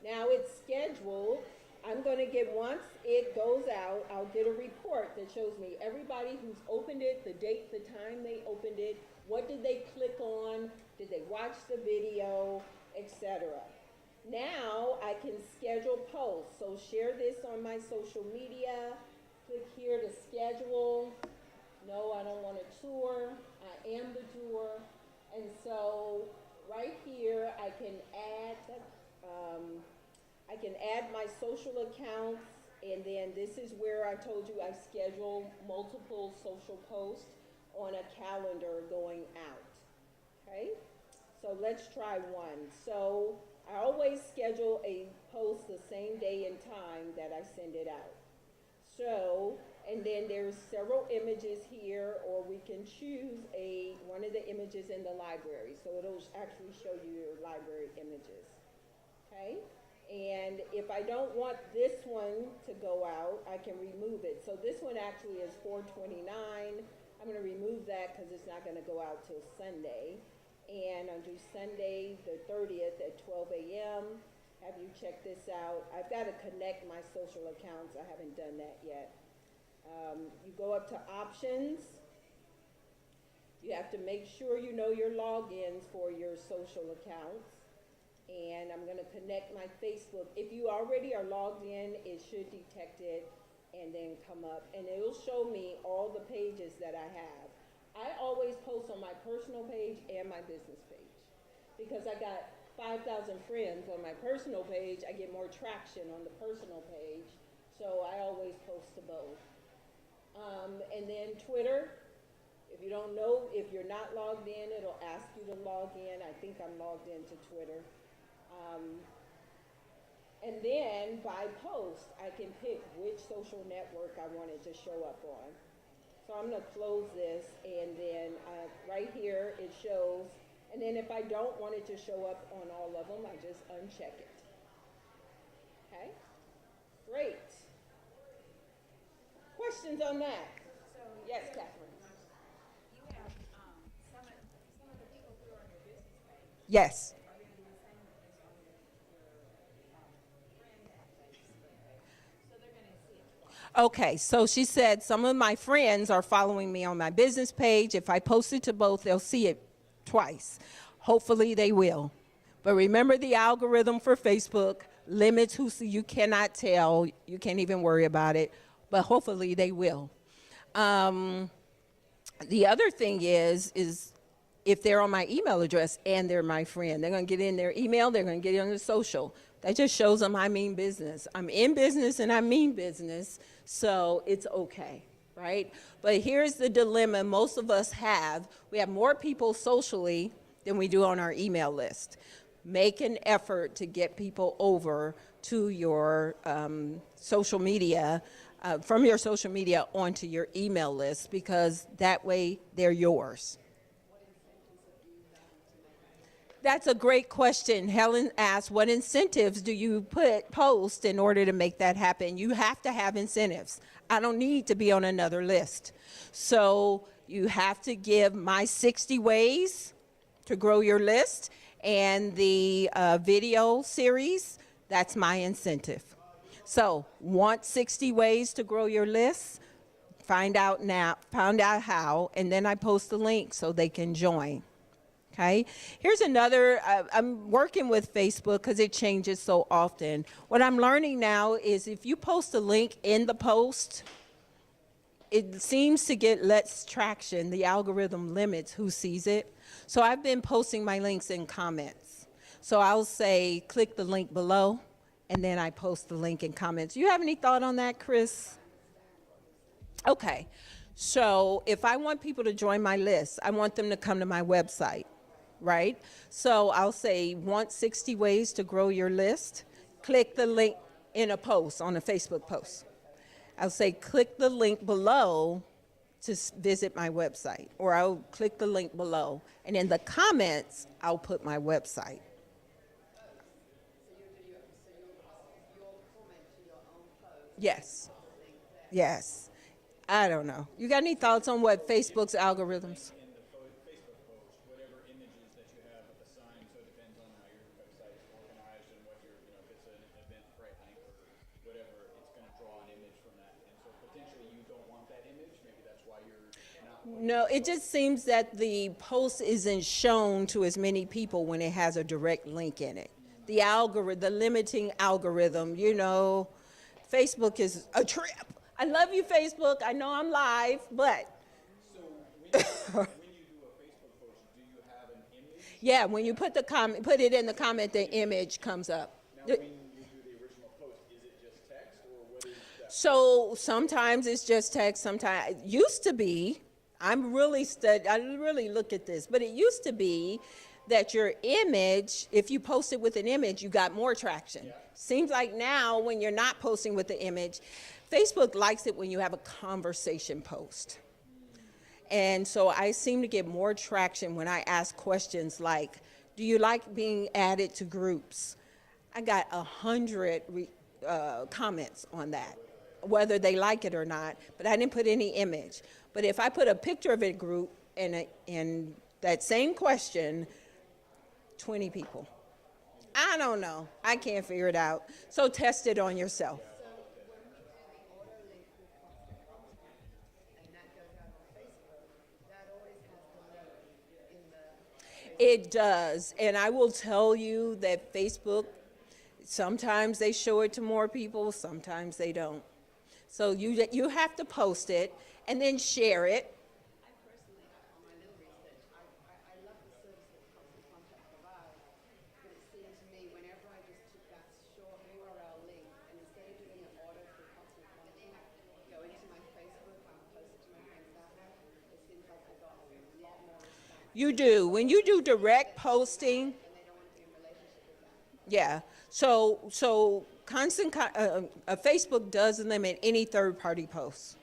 Now it's scheduled. I'm going to get, once it goes out, I'll get a report that shows me everybody who's opened it, the date, the time they opened it, what did they click on, did they watch the video, etc. Now I can schedule posts. So share this on my social media. Click here to schedule. No, I don't want a tour. I am the tour. And so right here I can add, I can add my social accounts, and then this is where I told you I schedule multiple social posts on a calendar going out. Okay? So let's try one. So I always schedule a post the same day and time that I send it out. So, and then there's several images here, or we can choose one of the images in the library. So it'll actually show you your library images. Okay? And if I don't want this one to go out, I can remove it. So this one actually is 429. I'm going to remove that because it's not going to go out till Sunday. And I'll do Sunday the 30th at 12 a.m. Have you check this out. I've got to connect my social accounts. I haven't done that yet. You go up to options. You have to make sure you know your logins for your social accounts. And I'm going to connect my Facebook. If you already are logged in, it should detect it and then come up. And it will show me all the pages that I have. I always post on my personal page and my business page. Because I got 5,000 friends on my personal page, I get more traction on the personal page. So I always post to both. And then Twitter. If you don't know, if you're not logged in, it'll ask you to log in. I think I'm logged into Twitter. And then by post, I can pick which social network I want it to show up on. So I'm going to close this, and then right here it shows, and then if I don't want it to show up on all of them, I just uncheck it. Okay? Great. Questions on that? Yes, Catherine. You have, some of the people who are on your business page Yes. are going to be the same as on your friend page. So they're going to see it. Okay, so she said some of my friends are following me on my business page. If I post it to both, they'll see it twice. Hopefully they will. But remember, the algorithm for Facebook limits who see. You cannot tell. You can't even worry about it. But hopefully they will. The other thing is if they're on my email address and they're my friend, they're going to get in their email, they're going to get it on the social. That just shows them I mean business. I'm in business and I mean business, so it's okay, right? But here's the dilemma most of us have. We have more people socially than we do on our email list. Make an effort to get people over to your social media, from your social media onto your email list, because that way they're yours. That's a great question. Helen asked, what incentives do you post in order to make that happen? You have to have incentives. I don't need to be on another list. So you have to give my 60 ways to grow your list and the video series. That's my incentive. So want 60 ways to grow your list? Find out how, and then I post the link so they can join. Okay, here's another, I'm working with Facebook because it changes so often. What I'm learning now is if you post a link in the post, it seems to get less traction. The algorithm limits who sees it. So I've been posting my links in comments. So I'll say, click the link below, and then I post the link in comments. You have any thought on that, Chris? Okay, so if I want people to join my list, I want them to come to my website, right? So I'll say, want 60 ways to grow your list? Click the link in a post, on a Facebook post. I'll say, click the link below to visit my website, or I'll click the link below, and in the comments, I'll put my website. Yes. Yes. I don't know. You got any thoughts on what Facebook's algorithms? In the Facebook post, whatever images that you have assigned, so it depends on how your website is organized and what your, if it's an Eventbrite link or whatever, it's going to draw an image from that. And so potentially you don't want that image. Maybe that's why you're not. No, it just seems that the post isn't shown to as many people when it has a direct link in it. The algorithm, the limiting algorithm, Facebook is a trip. I love you, Facebook. I know I'm live, but. So when you do a Facebook post, do you have an image? Yeah, when you put it in the comment, the image comes up. The- So sometimes it's just text, sometimes, it used to be, I really look at this, but it used to be that your image, if you posted with an image, you got more traction. Seems like now when you're not posting with the image, Facebook likes it when you have a conversation post. And so I seem to get more traction when I ask questions like, do you like being added to groups? I got 100 comments on that, whether they like it or not, but I didn't put any image. But if I put a picture of a group and that same question, 20 people. I don't know. I can't figure it out. So test it on yourself. It does. And I will tell you that Facebook, sometimes they show it to more people, sometimes they don't. So you have to post it and then share it. I personally, on my little research, I love the service that Constant Contact provides, but it seemed to me whenever I just took that short URL link and instead of doing an order through Constant Contact, go into my Facebook and post it to my friends that way, it seems like I got a lot more response. You do. When you do direct posting, And they don't want to be in relationship with that. yeah. So Facebook does limit any third-party posts.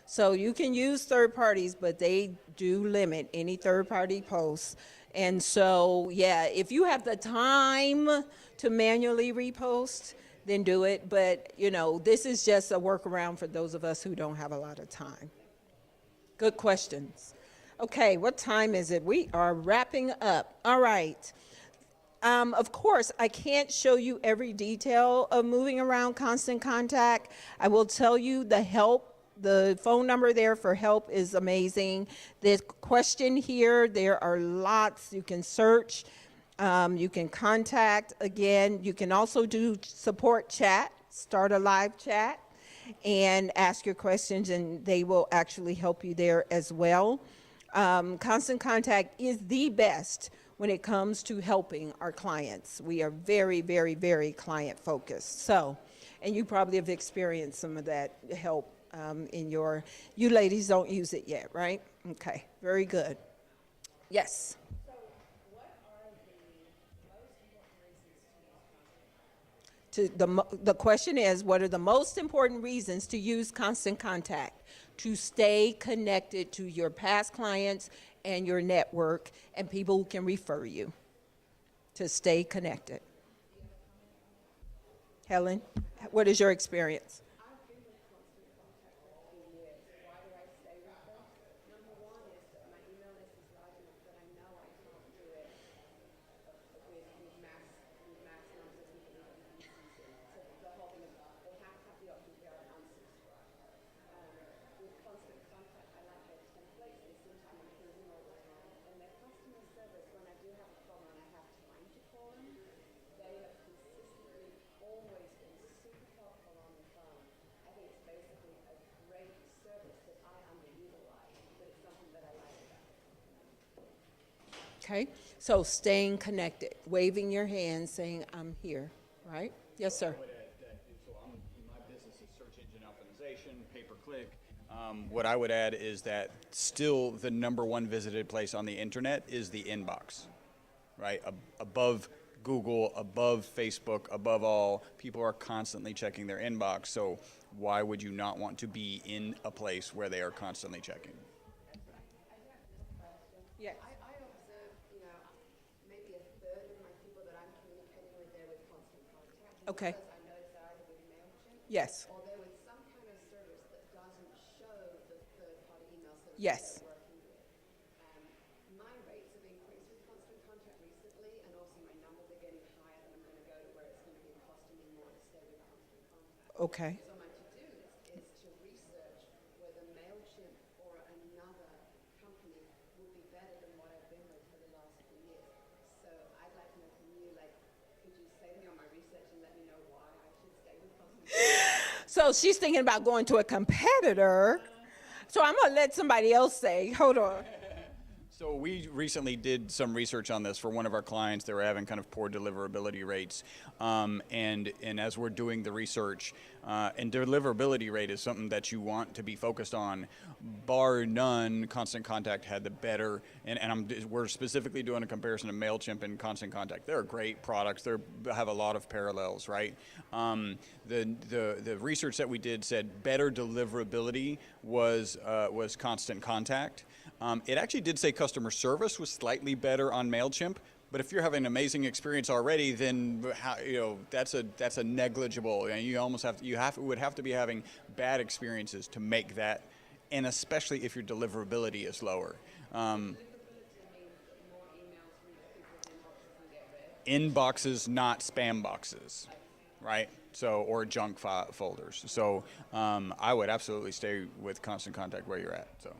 So you can use third parties, but they do limit any third-party posts. And so, yeah, if you have the time to manually repost, then do it. But, this is just a workaround for those of us who don't have a lot of time. Good questions. Okay, what time is it? We are wrapping up. All right. Of course, I can't show you every detail of moving around Constant Contact. I will tell you the phone number there for help is amazing. The question here, there are lots you can search. You can contact again. You can also do support chat, start a live chat, and ask your questions, and they will actually help you there as well. Constant Contact is the best when it comes to helping our clients. We are very, very, very client focused. So, and you probably have experienced some of that help you ladies don't use it yet, right? Okay, very good. Yes? So what are the most important reasons to use contact? The question is, what are the most important reasons to use Constant Contact? To stay connected to your past clients and your network, and people who can refer you. To stay connected. Helen, what is your experience? I've been with Constant Contact for 2 years. Why do I stay with them? Number one is that my email list is large enough that I know I can't do it with mass numbers of people that you can see. So the whole thing is they have to have the option to go and unsubscribe. With Constant Contact, I like their templates. They seem to be improving all the time. And their customer service, when I do have a problem and I have time to call them, they have consistently always been super helpful on the phone. I think it's basically a great service that I underutilize, but it's something that I like about it. Okay, so staying connected, waving your hand, saying, I'm here, right? Yes, sir. My business is search engine optimization, pay-per-click. What I would add is that still the number one visited place on the internet is the inbox, right? Above Google, above Facebook, above all, people are constantly checking their inbox. So why would you not want to be in a place where they are constantly checking? Yes. I observe, maybe a third of my people that I'm communicating with, they're with Constant Contact. Okay. Because I notice they're either with MailChimp. Yes. Or they're with some kind of service that doesn't show the third-party email service Yes. that they're working with. My rates have increased with Constant Contact recently, and also my numbers are getting higher, and I'm going to go to where it's going to be costing me more to stay with Constant Contact. Okay. So my to-do list is to research whether MailChimp or another company would be better than what I've been with for the last few years. So I'd like to know from you, could you save me on my research and let me know why I should stay with Constant? So she's thinking about going to a competitor. So I'm going to let somebody else say, hold on. So we recently did some research on this for one of our clients. They were having kind of poor deliverability rates, and as we're doing the research, and deliverability rate is something that you want to be focused on. Bar none, Constant Contact had the better, we're specifically doing a comparison of MailChimp and Constant Contact. They're great products. They have a lot of parallels, right? The research that we did said better deliverability was Constant Contact. It actually did say customer service was slightly better on MailChimp, but if you're having an amazing experience already, then that's a negligible. You almost would have to be having bad experiences to make that, and especially if your deliverability is lower. Inboxes, not spam boxes, right? So, or junk folders. So I would absolutely stay with Constant Contact where you're at. So.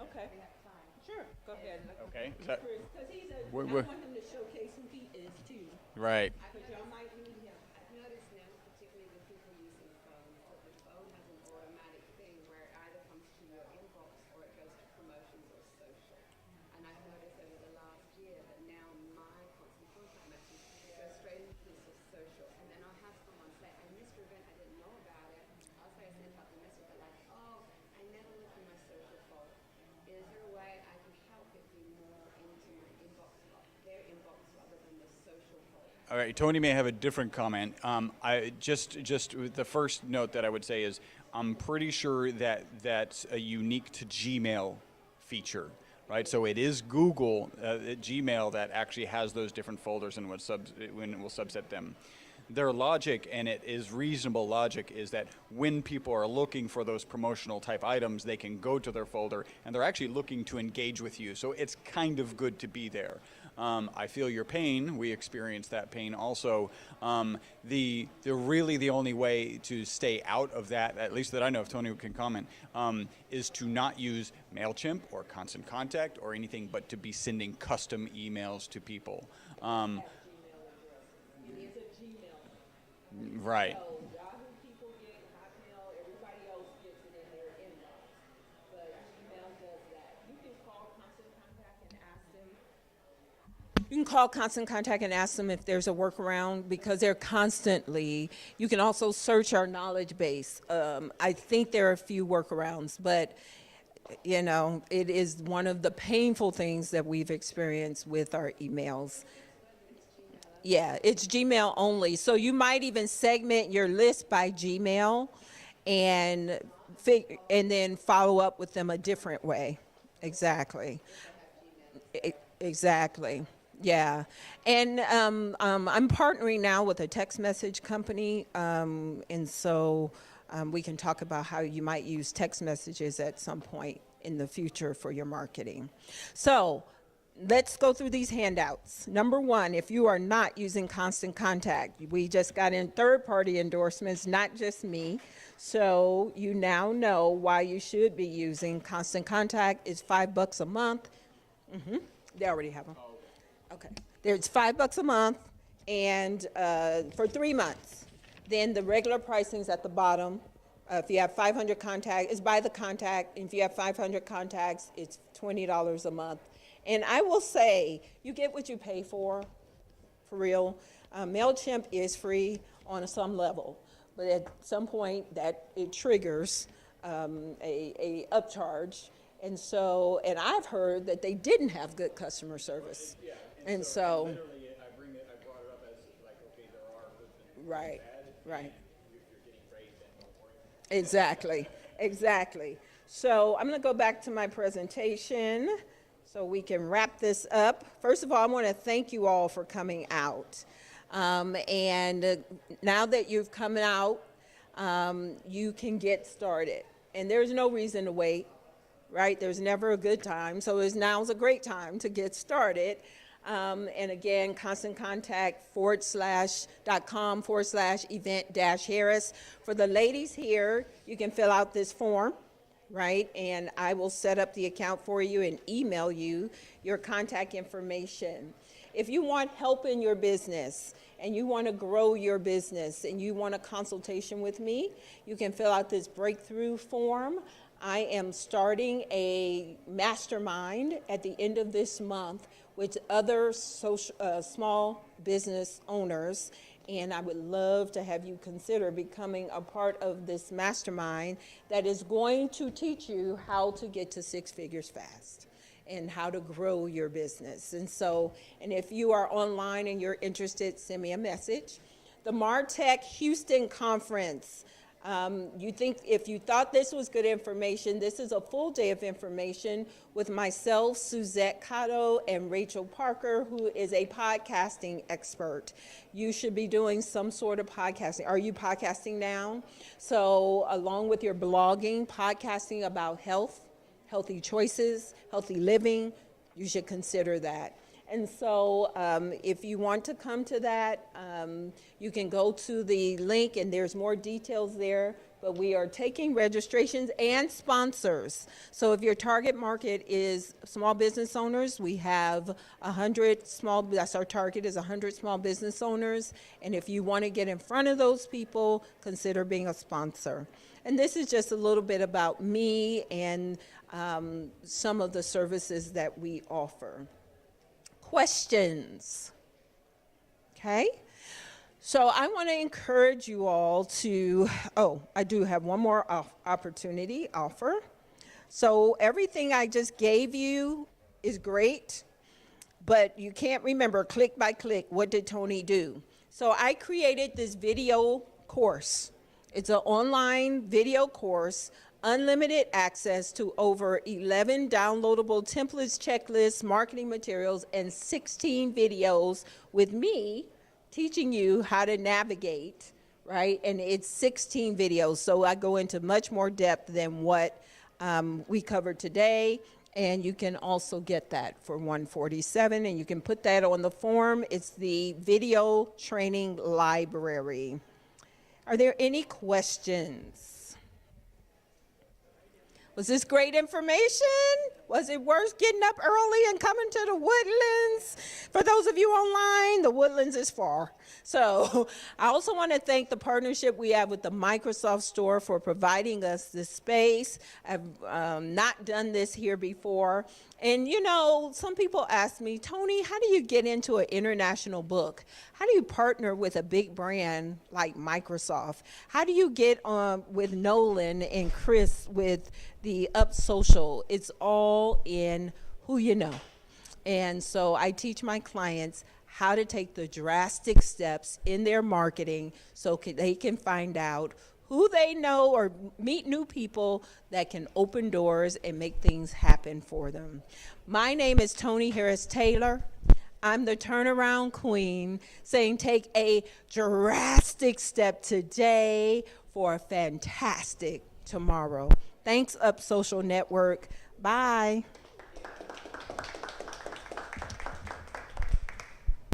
Okay. Sure, go ahead. Okay. Because I want him to showcase who he is too. Right. Because y'all might need him. I've noticed now, particularly with people using phones, that the phone has an automatic thing where it either comes to your inbox or it goes to promotions or social. And I've noticed over the last year that now my constant contact message goes straight into this social. And then I'll have someone say, I missed your event, I didn't know about it. I'll say I sent out the message, but like, oh, I never looked in my social folder. Is there a way I can help it be more into my inbox, their inbox rather than the social folder? All right, Tony may have a different comment. I just the first note that I would say is I'm pretty sure that that's a unique to Gmail feature, right? So it is Google, Gmail, that actually has those different folders and when it will subset them. Their logic, and it is reasonable logic, is that when people are looking for those promotional type items, they can go to their folder and they're actually looking to engage with you. So it's kind of good to be there. I feel your pain. We experience that pain also. The only way to stay out of that, at least that I know, if Tony can comment, is to not use MailChimp or Constant Contact or anything, but to be sending custom emails to people. Right. So Yahoo people get Hotmail, everybody else gets it in their inbox. But Gmail does that. You can call Constant Contact and ask them. You can call Constant Contact and ask them if there's a workaround because they're constantly, you can also search our knowledge base. I think there are a few workarounds, but it is one of the painful things that we've experienced with our emails. Yeah, it's Gmail only. So you might even segment your list by Gmail and then follow up with them a different way. Exactly. Exactly. Yeah. And I'm partnering now with a text message company. And so we can talk about how you might use text messages at some point in the future for your marketing. So let's go through these handouts. Number one, if you are not using Constant Contact, we just got in third-party endorsements, not just me. So you now know why you should be using Constant Contact. It's $5 a month. They already have them. Okay. There's $5 a month and for 3 months. Then the regular pricing is at the bottom. If you have 500 contacts, it's by the contact. If you have 500 contacts, it's $20 a month. And I will say, you get what you pay for real. MailChimp is free on some level, but at some point that it triggers a upcharge. And I've heard that they didn't have good customer service. Yeah. And so literally, I brought it up as like, okay, there are good and right, bad. right. If you're getting praised, then don't worry. Exactly. So I'm going to go back to my presentation so we can wrap this up. First of all, I want to thank you all for coming out. And now that you've come out, you can get started. And there's no reason to wait, right? There's never a good time. So now's a great time to get started. And again, constantcontact.com/event-harris. For the ladies here, you can fill out this form, right? And I will set up the account for you and email you your contact information. If you want help in your business and you want to grow your business and you want a consultation with me, you can fill out this breakthrough form. I am starting a mastermind at the end of this month with other small business owners, and I would love to have you consider becoming a part of this mastermind that is going to teach you how to get to six figures fast and how to grow your business. And if you are online and you're interested, send me a message. The MarTech Houston Conference. If you thought this was good information, this is a full day of information with myself, Suzette Cotto, and Rachel Parker, who is a podcasting expert. You should be doing some sort of podcasting. Are you podcasting now? So along with your blogging, podcasting about health, healthy choices, healthy living, you should consider that. And so if you want to come to that, you can go to the link and there's more details there, but we are taking registrations and sponsors. So if your target market is small business owners, we have 100 that's our target is 100 small business owners. And if you want to get in front of those people, consider being a sponsor. And this is just a little bit about me and some of the services that we offer. Questions? Okay. So I want to encourage you all to, I do have one more offer. So everything I just gave you is great, but you can't remember click by click, what did Tony do? So I created this video course. It's an online video course, unlimited access to over 11 downloadable templates, checklists, marketing materials, and 16 videos with me teaching you how to navigate, right? And it's 16 videos, so I go into much more depth than what we covered today. And you can also get that for $147, and you can put that on the form. It's the video training library. Are there any questions? Was this great information? Was it worth getting up early and coming to the Woodlands? For those of you online, the Woodlands is far. So I also want to thank the partnership we have with the Microsoft Store for providing us this space. I've not done this here before. And you know, some people ask me, Tony, how do you get into an international book? How do you partner with a big brand like Microsoft? How do you get on with Nolan and Chris with the Up Social? It's all in who you know. And so I teach my clients how to take the drastic steps in their marketing so they can find out who they know or meet new people that can open doors and make things happen for them. My name is Tony Harris Taylor. I'm the turnaround queen, saying take a drastic step today for a fantastic tomorrow. Thanks, Up Social Network. Bye.